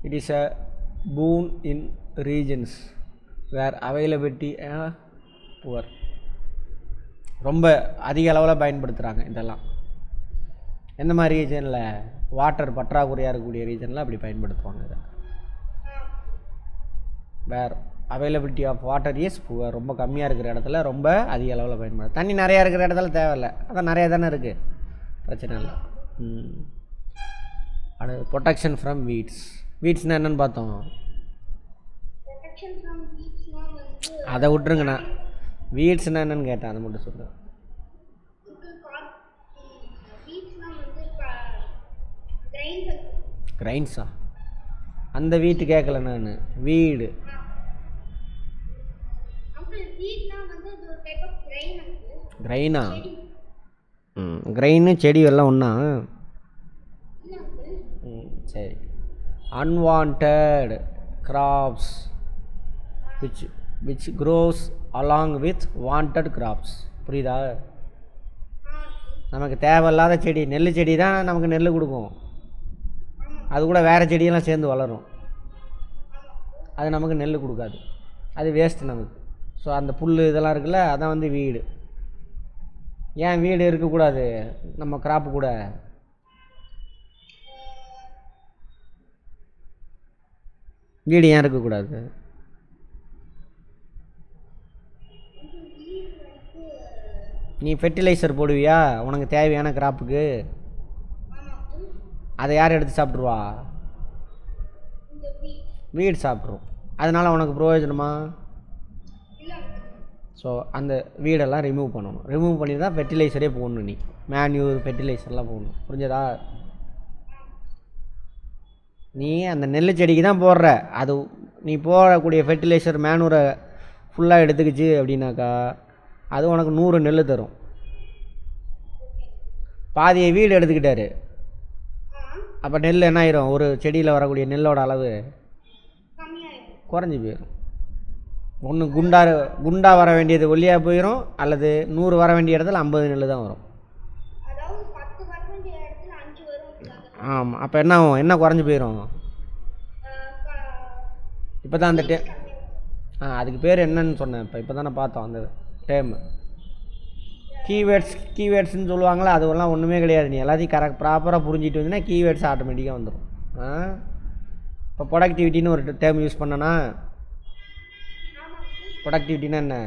It is a boon in regions where availability poor. ரொம்ப அதிக அளவில் பயன்படுத்துகிறாங்க இதெல்லாம். எந்த மாதிரி ரீஜனில்? வாட்டர் பற்றாக்குறையாக இருக்கக்கூடிய ரீஜனில் அப்படி பயன்படுத்துவாங்க இதை. Where availability of water is poor. ரொம்ப கம்மியாக இருக்கிற இடத்துல ரொம்ப அதிக அளவில் பயன்படுது. தண்ணி நிறையா இருக்கிற இடத்துல தேவையில்லை, அதான் நிறையா தானே இருக்குது, பிரச்சனை இல்லை. அடுத்து ப்ரொடெக்ஷன் ஃப்ரம் வீட்ஸ்னால் என்னென்னு பார்த்தோம். அதை விட்டுருங்கண்ணா, வீட்ஸ்னால் என்னென்னு கேட்டேன், அதை மட்டும் சொல்லுங்கள். கிரைன்ஸா? அந்த வீட்டு கேட்கல நான், வீடு. கிரைனா? கிரைனு செடி எல்லாம் ஒன்றா? சரி. Unwanted crops which grows along with wanted crops. புரியுதா? நமக்கு தேவையில்லாத செடி, நெல் செடி தான் நமக்கு நெல் கொடுக்கும், அது கூட வேறு செடியெல்லாம் சேர்ந்து வளரும், அது நமக்கு நெல் கொடுக்காது, அது வேஸ்ட்டு நமக்கு. ஸோ அந்த புல் இதெல்லாம் இருக்குல்ல, அதான் வந்து வீடு. ஏன் வீடு இருக்கக்கூடாது நம்ம கிராப்பு கூட? வீடு ஏன் இருக்கக்கூடாது? நீ ஃபெர்டிலைசர் போடுவியா உனக்கு தேவையான கிராப்புக்கு? அதை யார் எடுத்து சாப்பிட்ருவா? வீடு சாப்பிட்ரும். அதனால் உனக்கு பிரயோஜனமா? ஸோ அந்த வீடெல்லாம் ரிமூவ் பண்ணணும். ரிமூவ் பண்ணி தான் ஃபெர்டிலைசரே போடணும். நீ மேன்யூர் ஃபெர்டிலைசர்லாம் போடணும். புரிஞ்சதா? நீ அந்த நெல் செடிக்கு தான் போடுற, அது நீ போடக்கூடிய ஃபெர்டிலைசர் மேனூரை ஃபுல்லாக எடுத்துக்கிச்சு அப்படின்னாக்கா அது உனக்கு 100 நெல் தரும். பாதியை வீடு எடுத்துக்கிட்டாரு, அப்போ நெல் என்ன ஆயிரும்? ஒரு செடியில் வரக்கூடிய நெல்லோட அளவு குறைஞ்சி போயிடும். ஒன்று குண்டா வர வேண்டியது ஒல்லியாக போயிடும், அல்லது 100 வர வேண்டிய இடத்துல 50 நெல் தான் வரும். ஆமாம். அப்போ என்ன ஆகும்? என்ன குறைஞ்சி போயிடும்? இப்போ தான் அந்த அதுக்கு பேர் என்னன்னு சொன்னேன், இப்போ தானே பார்த்தோம் அந்த டேர்மு. கீவேர்ட்ஸ்ன்னு சொல்லுவாங்களா, அதுவெல்லாம் ஒன்றுமே கிடையாது. நீ எல்லாத்தையும் ப்ராப்பராக புரிஞ்சிட்டு வந்தீங்கன்னா கீவேர்ட்ஸ் ஆட்டோமேட்டிக்காக வந்துடும். இப்போ ப்ரொடக்டிவிட்டின்னு ஒரு டேர்ம் யூஸ் பண்ணனா, ப்ரொடக்டிவிட்டின்னா என்ன?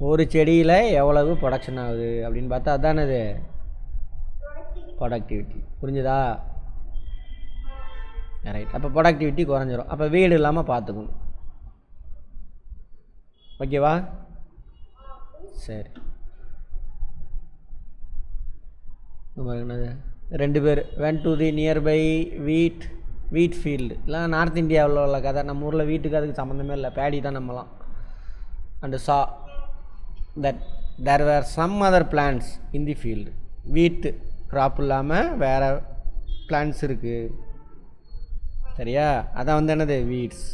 ஒரு செடியில் எவ்வளவு ப்ரொடக்ஷன் ஆகுது அப்படின்னு பார்த்தா அதுதானே இது ப்ரொடக்டிவிட்டி. புரிஞ்சுதா? ரைட். அப்போ ப்ரொடக்டிவிட்டி குறைஞ்சிரும். அப்போ வீடு இல்லாமல் பார்த்துக்கணும். ஓகேவா? சரி, என்னது 2 பேர் went to the nearby wheat field. இல்லை நார்த் இந்தியாவில் உள்ள கதை. நம்ம ஊரில் வீட்டுக்கு அதுக்கு சம்மந்தமே இல்லை, பேடி தான் நம்மலாம். And saw that there were some other plants in the field. வீட்டு க்ராப் இல்லாமல் வேறு பிளான்ட்ஸ் இருக்குது. சரியா? அதான் வந்து என்னது weeds.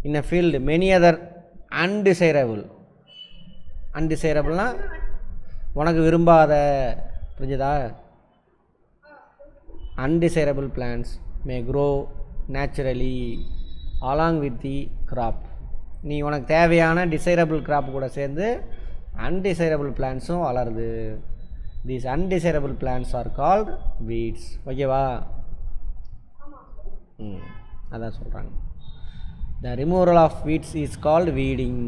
in a field many other undesirableனா உனக்கு விரும்பாத, புரிஞ்சுதா? undesirable plants may grow naturally along with the crop. நீ உனக்கு தேவையான டிசைரபிள் கிராப் கூட சேர்ந்து அன்டிசைரபிள் பிளான்ட்ஸும் வளருது. These undesirable plants are called weeds. ஓகேவா? அதான் சொல்கிறாங்க. The removal of weeds is called weeding.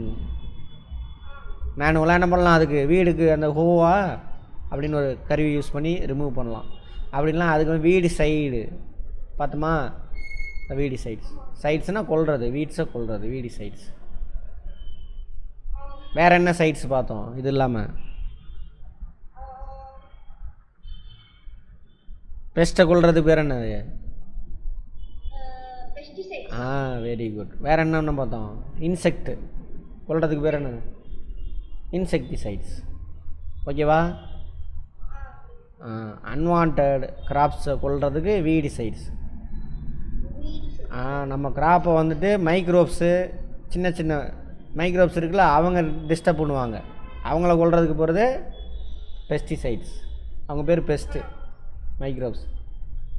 மேனுவலாக என்ன பண்ணலாம், அதுக்கு வீடுக்கு அந்த ஹோவா அப்படின்னு ஒரு கருவி யூஸ் பண்ணி ரிமூவ் பண்ணலாம். அப்படின்லாம் அதுக்கு வீடு சைடு பார்த்தோமா, வீடி சைட்ஸ்னால் கொல்றது, வீட்ஸை கொல்றது வீடி சைட்ஸ். வேறு என்ன சைட்ஸ் பார்த்தோம் இது இல்லாமல்? பெஸ்ட்டை கொல்றது பேர் என்னது? Very good. வேறு என்னென்ன பார்த்தோம்? இன்செக்ட் கொல்றதுக்கு பேர் என்னது? இன்செக்டிசைட்ஸ். ஓகேவா? அன்வான்ட் கிராப்ஸை கொல்றதுக்கு வீடிசைட்ஸ். நம்ம கிராப்பை வந்துட்டு மைக்ரோப்ஸு, சின்ன சின்ன மைக்ரோப்ஸ் இருக்குல்ல, அவங்க டிஸ்டர்ப் பண்ணுவாங்க. அவங்கள கொல்றதுக்கு போகிறது பெஸ்டிசைட்ஸ். அவங்க பேர் பெஸ்ட்டு மைக்ரோப்ஸ்.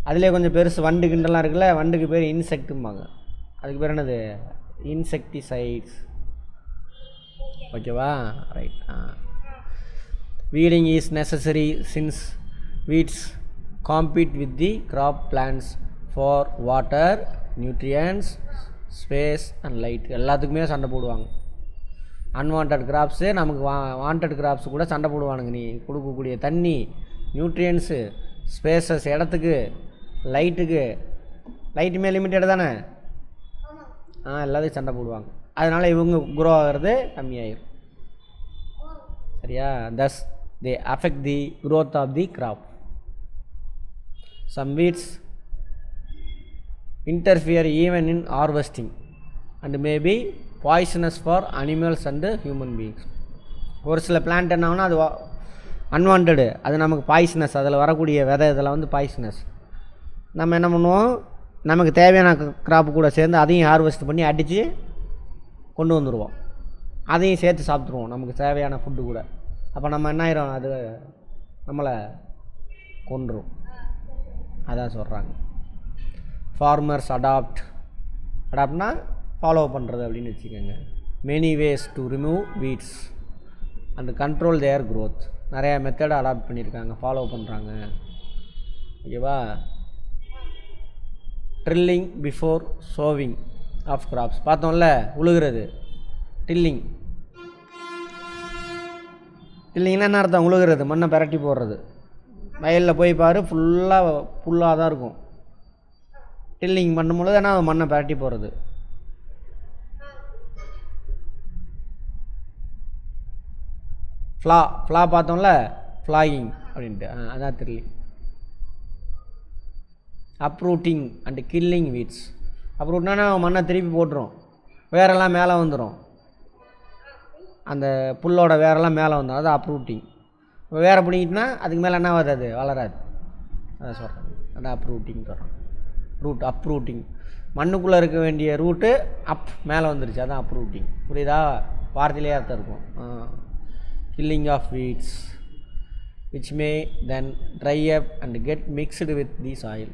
அதிலே கொஞ்சம் பெருசு வண்டு கிண்டெல்லாம் இருக்குல்ல, வண்டுக்கு பேர் இன்செக்ட்டும்பாங்க. அதுக்கு பேர் என்னது? இன்செக்டிசைட்ஸ். ஓகேவா? Right. Weeding is necessary since weeds compete with the crop plants for water, nutrients, space and light. எல்லாத்துக்குமே சண்டை போடுவாங்க. அன்வான்ட் கிராப்ஸு நமக்கு வாண்டட் கிராப்ஸு கூட சண்டை போடுவானுங்க. நீ கொடுக்கக்கூடிய தண்ணி, நியூட்ரியன்ஸு, ஸ்பேசஸ், இடத்துக்கு, லைட்டுக்கு. லைட்டுமே லிமிட்டட் தானே? எல்லாத்தையும் சண்டை போடுவாங்க. அதனால் இவங்க குரோ ஆகிறது கம்மியாயிரும். சரியா? Thus they affect the growth of the crop. Some weeds interfere even in harvesting and may be poisonous for animals and human beings. ஒரு சில பிளான்ட் என்ன ஆகுனா அது அன்வான்டு, அது நமக்கு பாய்சனஸ். அதில் வரக்கூடிய விதை இதெல்லாம் வந்து பாய்சனஸ். நம்ம என்ன பண்ணுவோம், நமக்கு தேவையான கிராப்பு கூட சேர்ந்து அதையும் ஹார்வெஸ்ட் பண்ணி அடித்து கொண்டு வந்துடுவோம். அதையும் சேர்த்து சாப்பிட்ருவோம் நமக்கு தேவையான ஃபுட்டு கூட. அப்போ நம்ம என்ன ஆயிரும், அது நம்மளை கொன்றும். அதான் சொல்கிறாங்க. ஃபார்மர்ஸ் அடாப்ட்னா ஃபாலோ பண்ணுறது அப்படின்னு வச்சுக்கோங்க. Many ways to remove weeds and control their growth. நிறையா மெத்தடை அடாப்ட் பண்ணியிருக்காங்க, ஃபாலோ பண்ணுறாங்க. ஓகேவா? Drilling before sowing of crops பார்த்தோம்ல, உழுகிறது. டில்லிங்னா என்ன அர்த்தம்? உழுகிறது, மண்ணை பிரட்டி போடுறது. வயலில் போய் பாரு, ஃபுல்லாக புல்லாக தான் இருக்கும். டில்லிங் பண்ணும்பொழுது என்ன, மண்ணை பிரட்டி போடுறது. ஃப்ளா பார்த்தோம்ல, ஃப்ளாகிங் அப்படின்ட்டு, அதான் drilling. Uprooting and killing weeds. அப்ரூட்னா மண்ணை திருப்பி போட்டுரும், வேரெல்லாம் மேலே வந்துடும். அந்த புல்லோட வேரெல்லாம் மேலே வந்துடும், அது அப்ரூட்டிங். இப்போ வேரை பிடிக்கிட்டுனா அதுக்கு மேலே என்ன ஆகுது, அது வளராது. அதான் சொல்கிறேன், அதான் அப்ரூட்டிங் சொல்கிறேன். அப்ரூட்டிங். மண்ணுக்குள்ளே இருக்க வேண்டிய ரூட்டு மேலே வந்துருச்சு, அதான் அப்ரூட்டிங். புரியுதா? வார்த்தையிலே அர்த்தம் இருக்கும். Killing of weeds which may then dry up and get mixed with the soil.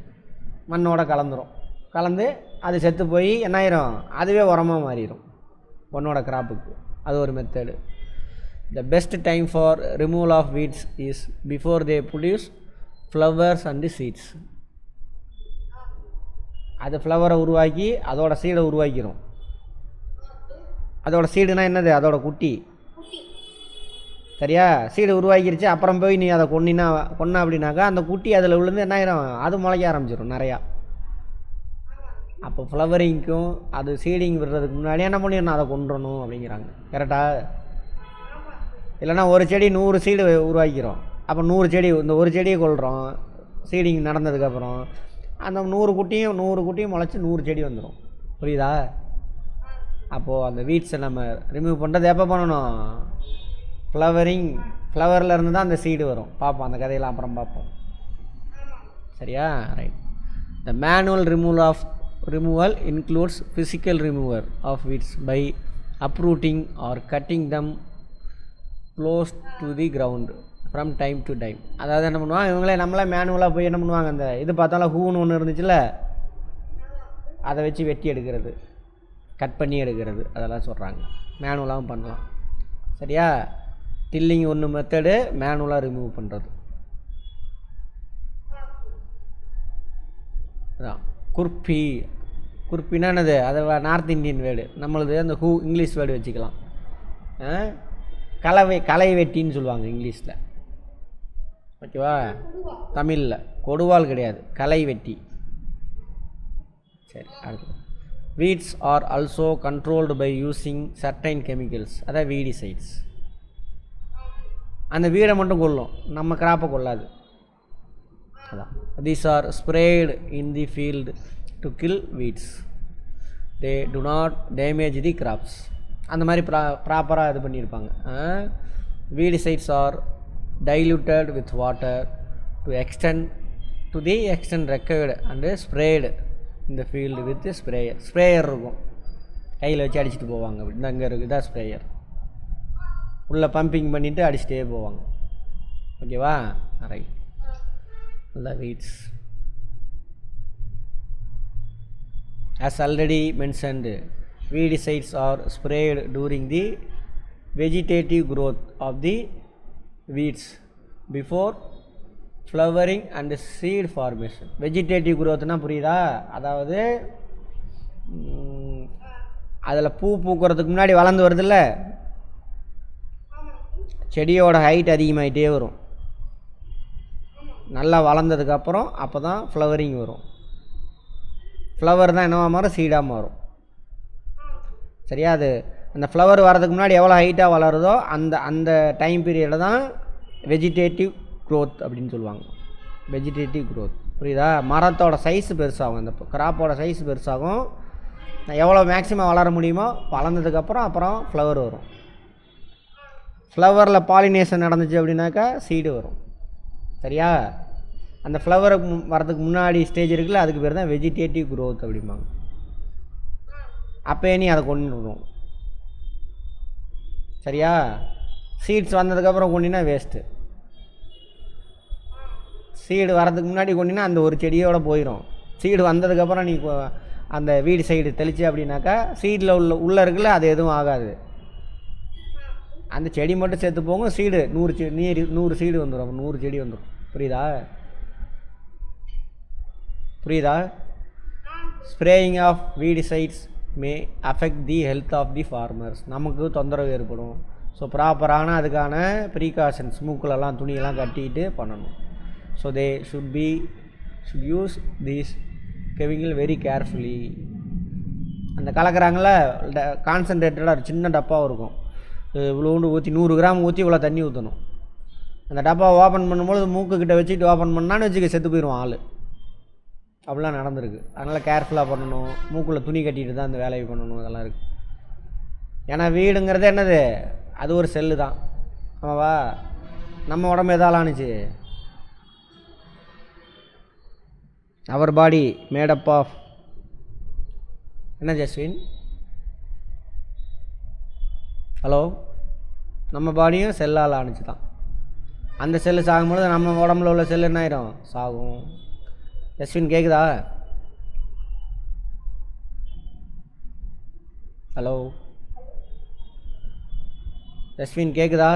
மண்ணோட கலந்து அது செத்து போய் என்ன ஆயிரும், அதுவே உரமாக மாறிடும் பொண்ணோட கிராப்புக்கு. அது ஒரு method. The best time for removal of weeds is before they produce flowers and seeds. அது ஃப்ளவரை உருவாக்கி அதோட சீடை உருவாக்கிடும். அதோட சீடுனா என்னது, அதோட குட்டி. சரியா? சீடு உருவாக்கிருச்சு, அப்புறம் போய் நீ அதை கொன்ன அப்படின்னாக்கா அந்த குட்டி அதில் விழுந்து என்ன ஆயிரும், அது முளைக்க ஆரம்பிச்சிடும் நிறையா. அப்போ ஃப்ளவரிங்க்கும் அது சீடிங் விடுறதுக்கு முன்னாடியே என்ன பண்ணிடணும், அதை கொண்டுறணும் அப்படிங்கிறாங்க. கரெக்டாக? இல்லைனா ஒரு செடி 100 சீடு உருவாக்கிறோம். அப்போ 100 செடி, இந்த ஒரு செடியை கொள்கிறோம். சீடிங் நடந்ததுக்கப்புறம் அந்த 100 குட்டியும் முளைச்சி 100 செடி வந்துடும். புரியுதா? அப்போது அந்த வீட்ஸை நம்ம ரிமூவ் பண்ணுறது எப்போ பண்ணணும்? ஃப்ளவரில் இருந்து தான் அந்த சீடு வரும். பார்ப்போம், அந்த கதையெல்லாம் அப்புறம் பார்ப்போம். சரியா? Right. The manual removal includes physical removal of weeds by uprooting or cutting them close to the ground from time to time. அதாவது என்ன பண்ணுவாங்க, இவங்களே நம்மளே மேனுவலாக போய் என்ன பண்ணுவாங்க, அந்த இது பார்த்தாலும் ஹூன்னு ஒன்று இருந்துச்சுல்ல, அதை வச்சு வெட்டி எடுக்கிறது, கட் பண்ணி எடுக்கிறது, அதெல்லாம் சொல்கிறாங்க. மேனுவலாகவும் பண்ணலாம். சரியா? டில்லிங் ஒன்று மெத்தடு, மேனுவலாக ரிமூவ் பண்ணுறது அதான். குர்பின்னா என்னது? அது நார்த் இந்தியன் வேர்டு. நம்மளது அந்த இங்கிலீஷ் வேர்டு வச்சுக்கலாம். களை வெட்டின்னு சொல்லுவாங்க இங்கிலீஷில். ஓகேவா? தமிழில் கொடுவால் கிடையாது, களை வெட்டி. சரி, அடுத்து. Weeds are also controlled by using certain chemicals, அதாவது வீடிசைட்ஸ். அந்த வீடை மட்டும் கொல்லும், நம்ம கிராப்பை கொள்ளாது. அதான். These are sprayed in the field to kill weeds. They do not damage the crops. அந்த மாதிரி ப்ராப்பராக இது பண்ணியிருப்பாங்க. Weedicides are diluted with water to the extent recovered and sprayed இந்த ஃபீல்டு வித் ஸ்ப்ரேயர் இருக்கும், கையில் வச்சு அடிச்சுட்டு போவாங்க. அப்படி அங்கே இருக்குது, இதான் ஸ்ப்ரேயர். உள்ளே பம்பிங் பண்ணிவிட்டு அடிச்சுட்டே போவாங்க. ஓகேவா? Right. The weeds. As already mentioned, weedicides are sprayed during the vegetative growth of the weeds before flowering and seed formation. Vegetative growth னா புரியுதா? அதாவது அதில் பூக்கிறதுக்கு முன்னாடி வளர்ந்து வருதுல்ல, செடியோட ஹைட் அதிகமாகிட்டே வரும். நல்லா வளர்ந்ததுக்கப்புறம் அப்போ தான் ஃப்ளவரிங் வரும். ஃப்ளவர் தான் என்னவா மாறும்? சீடாக மாறும். சரியா? அது அந்த ஃப்ளவர் வரதுக்கு முன்னாடி எவ்வளோ ஹைட்டாக வளருதோ அந்த டைம் பீரியடில் தான் வெஜிடேட்டிவ் க்ரோத் அப்படின்னு சொல்லுவாங்க. வெஜிடேட்டிவ் க்ரோத் புரியுதா? மரத்தோட சைஸ் பெருசாகும், அந்த கிராப்போட சைஸ் பெருசாகும். எவ்வளோ மேக்ஸிமம் வளர முடியுமோ வளர்ந்ததுக்கப்புறம் அப்புறம் ஃப்ளவர் வரும். ஃப்ளவரில் பாலினேஷன் நடந்துச்சு அப்படின்னாக்கா சீடு வரும். சரியா? அந்த ஃப்ளவர் வரதுக்கு முன்னாடி ஸ்டேஜ் இருக்குல்ல, அதுக்கு பேர் தான் வெஜிடேட்டிவ் க்ரோத் அப்படிம்பாங்க. அப்போயே நீ அதை கொண்டுடணும். சரியா? சீட்ஸ் வந்ததுக்கப்புறம் கொண்டினா வேஸ்ட்டு. சீடு வரதுக்கு முன்னாடி கொண்டினா அந்த ஒரு செடியோடு போயிடும். சீடு வந்ததுக்கப்புறம் நீ அந்த வீடு சைடு தெளிச்சு அப்படின்னாக்கா சீடில் உள்ளே இருக்குல்ல, அது எதுவும் ஆகாது. அந்த செடி மட்டும் சேர்த்து போகும். சீடு 100 சீடு வந்துடும், 100 செடி வந்துடும். புரியுதா? Spraying of weedicides may affect the health of the farmers. நமக்கு தொந்தரவு ஏற்படும். ஸோ ப்ராப்பரான அதுக்கான ப்ரீகாஷன்ஸ், மூக்கிலெல்லாம் துணியெல்லாம் கட்டிட்டு பண்ணணும். So they should use these chemical very carefully. அந்த கலக்கிறாங்கள கான்சன்ட்ரேட்டடாக சின்ன டப்பாவும் இருக்கும், இவ்வளோண்டு ஊற்றி 100 கிராம் ஊற்றி இவ்வளோ தண்ணி ஊற்றணும். அந்த டப்பாவை ஓப்பன் பண்ணும்போது மூக்குக்கிட்ட வச்சுட்டு ஓப்பன் பண்ணான்னு வச்சுக்க செத்து போயிடுவான் ஆள். அப்படிலாம் நடந்திருக்கு. அதனால் கேர்ஃபுல்லாக பண்ணணும். மூக்கில் துணி கட்டிட்டு தான் அந்த வேலையை பண்ணணும். அதெல்லாம் இருக்குது. ஏன்னா வீடுங்கிறது என்னது? அது ஒரு செல்லு தான். ஆமாவா? நம்ம உடம்பு எதால் ஆணுச்சு? அவர் பாடி மேடப் ஆஃப் என்ன ஜஸ்வின்? ஹலோ? நம்ம பாடியும் செல்லால் ஆணுச்சு தான். அந்த செல்லு சாகும்பொழுது நம்ம உடம்புல உள்ள செல்லு என்ன ஆயிரும்? சாகும். ஜஸ்வின் கேட்குதா? ஹலோ ஜஸ்வின் கேட்குதா?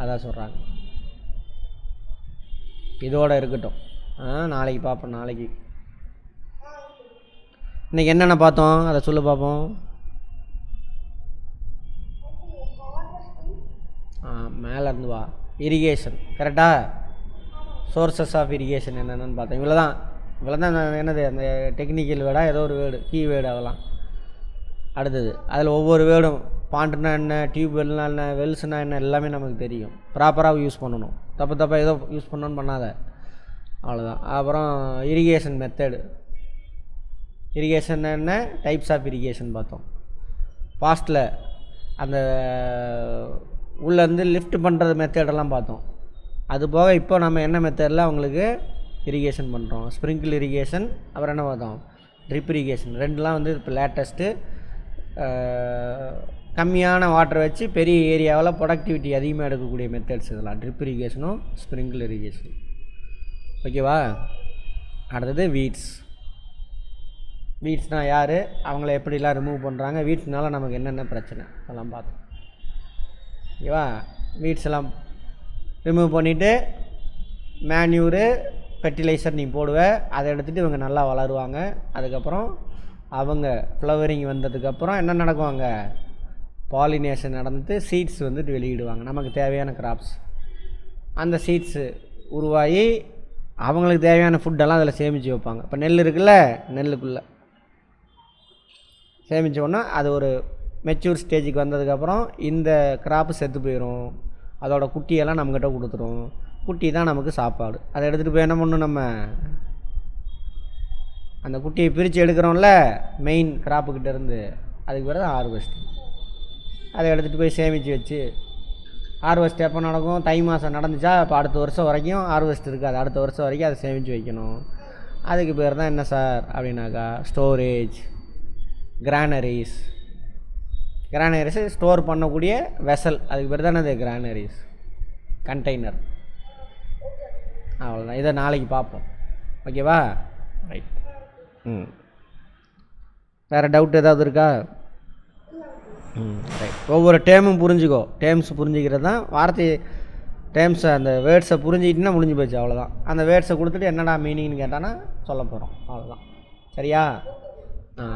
அதான் சொல்கிறாங்க. இதோடு இருக்கட்டும். நாளைக்கு பார்ப்போம். நாளைக்கு இன்றைக்கி என்னென்ன பார்த்தோம் அதை சொல்லு பார்ப்போம். மேலே இருந்து வா. இரிகேஷன் கரெக்டா? சோர்சஸ் ஆஃப் இரிகேஷன் என்னென்னு பார்த்தோம். இவ்வளோ தான் என்னது அந்த டெக்னிக்கல் வேர்டாக ஏதோ ஒரு வேர்டு கீ வேர்டு அதெல்லாம். அடுத்தது அதில் ஒவ்வொரு வேர்டும் பாண்ட்னா என்ன, டியூப் வெல்னா என்ன, வெல்ஸ்னா என்ன எல்லாமே நமக்கு தெரியும். ப்ராப்பராக யூஸ் பண்ணணும். தப்பாக ஏதோ யூஸ் பண்ணணும்னு பண்ணாத, அவ்வளோதான். அப்புறம் இரிகேஷன் மெத்தடு, இரிகேஷன் என்ன, டைப்ஸ் ஆஃப் இரிகேஷன் பார்த்தோம். பாஸ்ட்டில் அந்த உள்ளேருந்து லிஃப்ட் பண்ணுறது மெத்தடெல்லாம் பார்த்தோம். அது போக இப்போ நம்ம என்ன மெத்தடில் அவங்களுக்கு இரிகேஷன் பண்ணுறோம், ஸ்ப்ரிங்கிள் இரிகேஷன், அப்புறம் என்ன பார்த்தோம், ட்ரிப் இரிகேஷன். ரெண்டுலாம் வந்து இப்போ லேட்டஸ்ட்டு கம்மியான வாட்டர் வச்சு பெரிய ஏரியாவில் ப்ரொடக்டிவிட்டி அதிகமாக எடுக்கக்கூடிய மெத்தட்ஸ் இதெல்லாம், ட்ரிப் இரிகேஷனும் ஸ்ப்ரிங்கிள் இரிகேஷன். ஓகேவா? அடுத்தது வீட்ஸ்னால் யார், அவங்கள எப்படிலாம் ரிமூவ் பண்ணுறாங்க, வீட்ஸ்னால நமக்கு என்னென்ன பிரச்சனை அதெல்லாம் பார்த்தோம். ஓகேவா? வீட்ஸ் எல்லாம் ரிமூவ் பண்ணிவிட்டு மேன்யூரு ஃபெர்டிலைசர் நீ போடுவேன், அதை எடுத்துகிட்டு இவங்க நல்லா வளருவாங்க. அதுக்கப்புறம் அவங்க ஃப்ளவரிங் வந்ததுக்கப்புறம் என்ன நடக்குவாங்க, பாலினேஷன் நடந்துட்டு சீட்ஸ் வந்துட்டு வெளியிடுவாங்க, நமக்கு தேவையான கிராப்ஸ். அந்த சீட்ஸு உருவாகி அவங்களுக்கு தேவையான ஃபுட்டெல்லாம் அதில் சேமித்து வைப்பாங்க. இப்போ நெல் இருக்குல்ல, நெல்லுக்குள்ளே சேமித்தோன்னா அது ஒரு மெச்சூர் ஸ்டேஜுக்கு வந்ததுக்கப்புறம் இந்த கிராப்பு செத்து போயிடும். அதோட குட்டியெல்லாம் நம்மக்கிட்ட கொடுத்துரும். குட்டி தான் நமக்கு சாப்பாடு. அதை எடுத்துகிட்டு போய் என்ன பண்ணணும், நம்ம அந்த குட்டியை பிரித்து எடுக்கிறோம்ல மெயின் கிராப்புக்கிட்ட இருந்து, அதுக்கு பிறகு ஹார்வெஸ்ட். அதை எடுத்துகிட்டு போய் சேமித்து வச்சு, ஹார்வெஸ்ட் எப்போ நடக்கும், தை மாதம் நடந்துச்சா இப்போ அடுத்த வருஷம் வரைக்கும் ஹார்வெஸ்ட் இருக்காது, அடுத்த வருஷம் வரைக்கும் அதை சேமித்து வைக்கணும். அதுக்கு பேர் தான் என்ன சார் அப்படின்னாக்கா ஸ்டோரேஜ். கிரானரிஸ் ஸ்டோர் பண்ணக்கூடிய வெசல், அதுக்கு பேர் தானே அது கிரானரிஸ், கண்டெய்னர். அவ்வளோதான். இதை நாளைக்கு பார்ப்போம். ஓகேவா? ரைட். வேறு டவுட் ஏதாவது இருக்கா? ரைட். ஒவ்வொரு டேமும் புரிஞ்சுக்கோ. டேம்ஸ் புரிஞ்சுக்கிறது தான் வார்த்தை. டேம்ஸை அந்த வேர்ட்ஸை புரிஞ்சுக்கிட்டுனா முடிஞ்சு போச்சு, அவ்வளோதான். அந்த வேர்ட்ஸை கொடுத்துட்டு என்னடா மீனிங்னு கேட்டானா சொல்ல போகிறோம், அவ்வளோதான். சரியா? ஆ.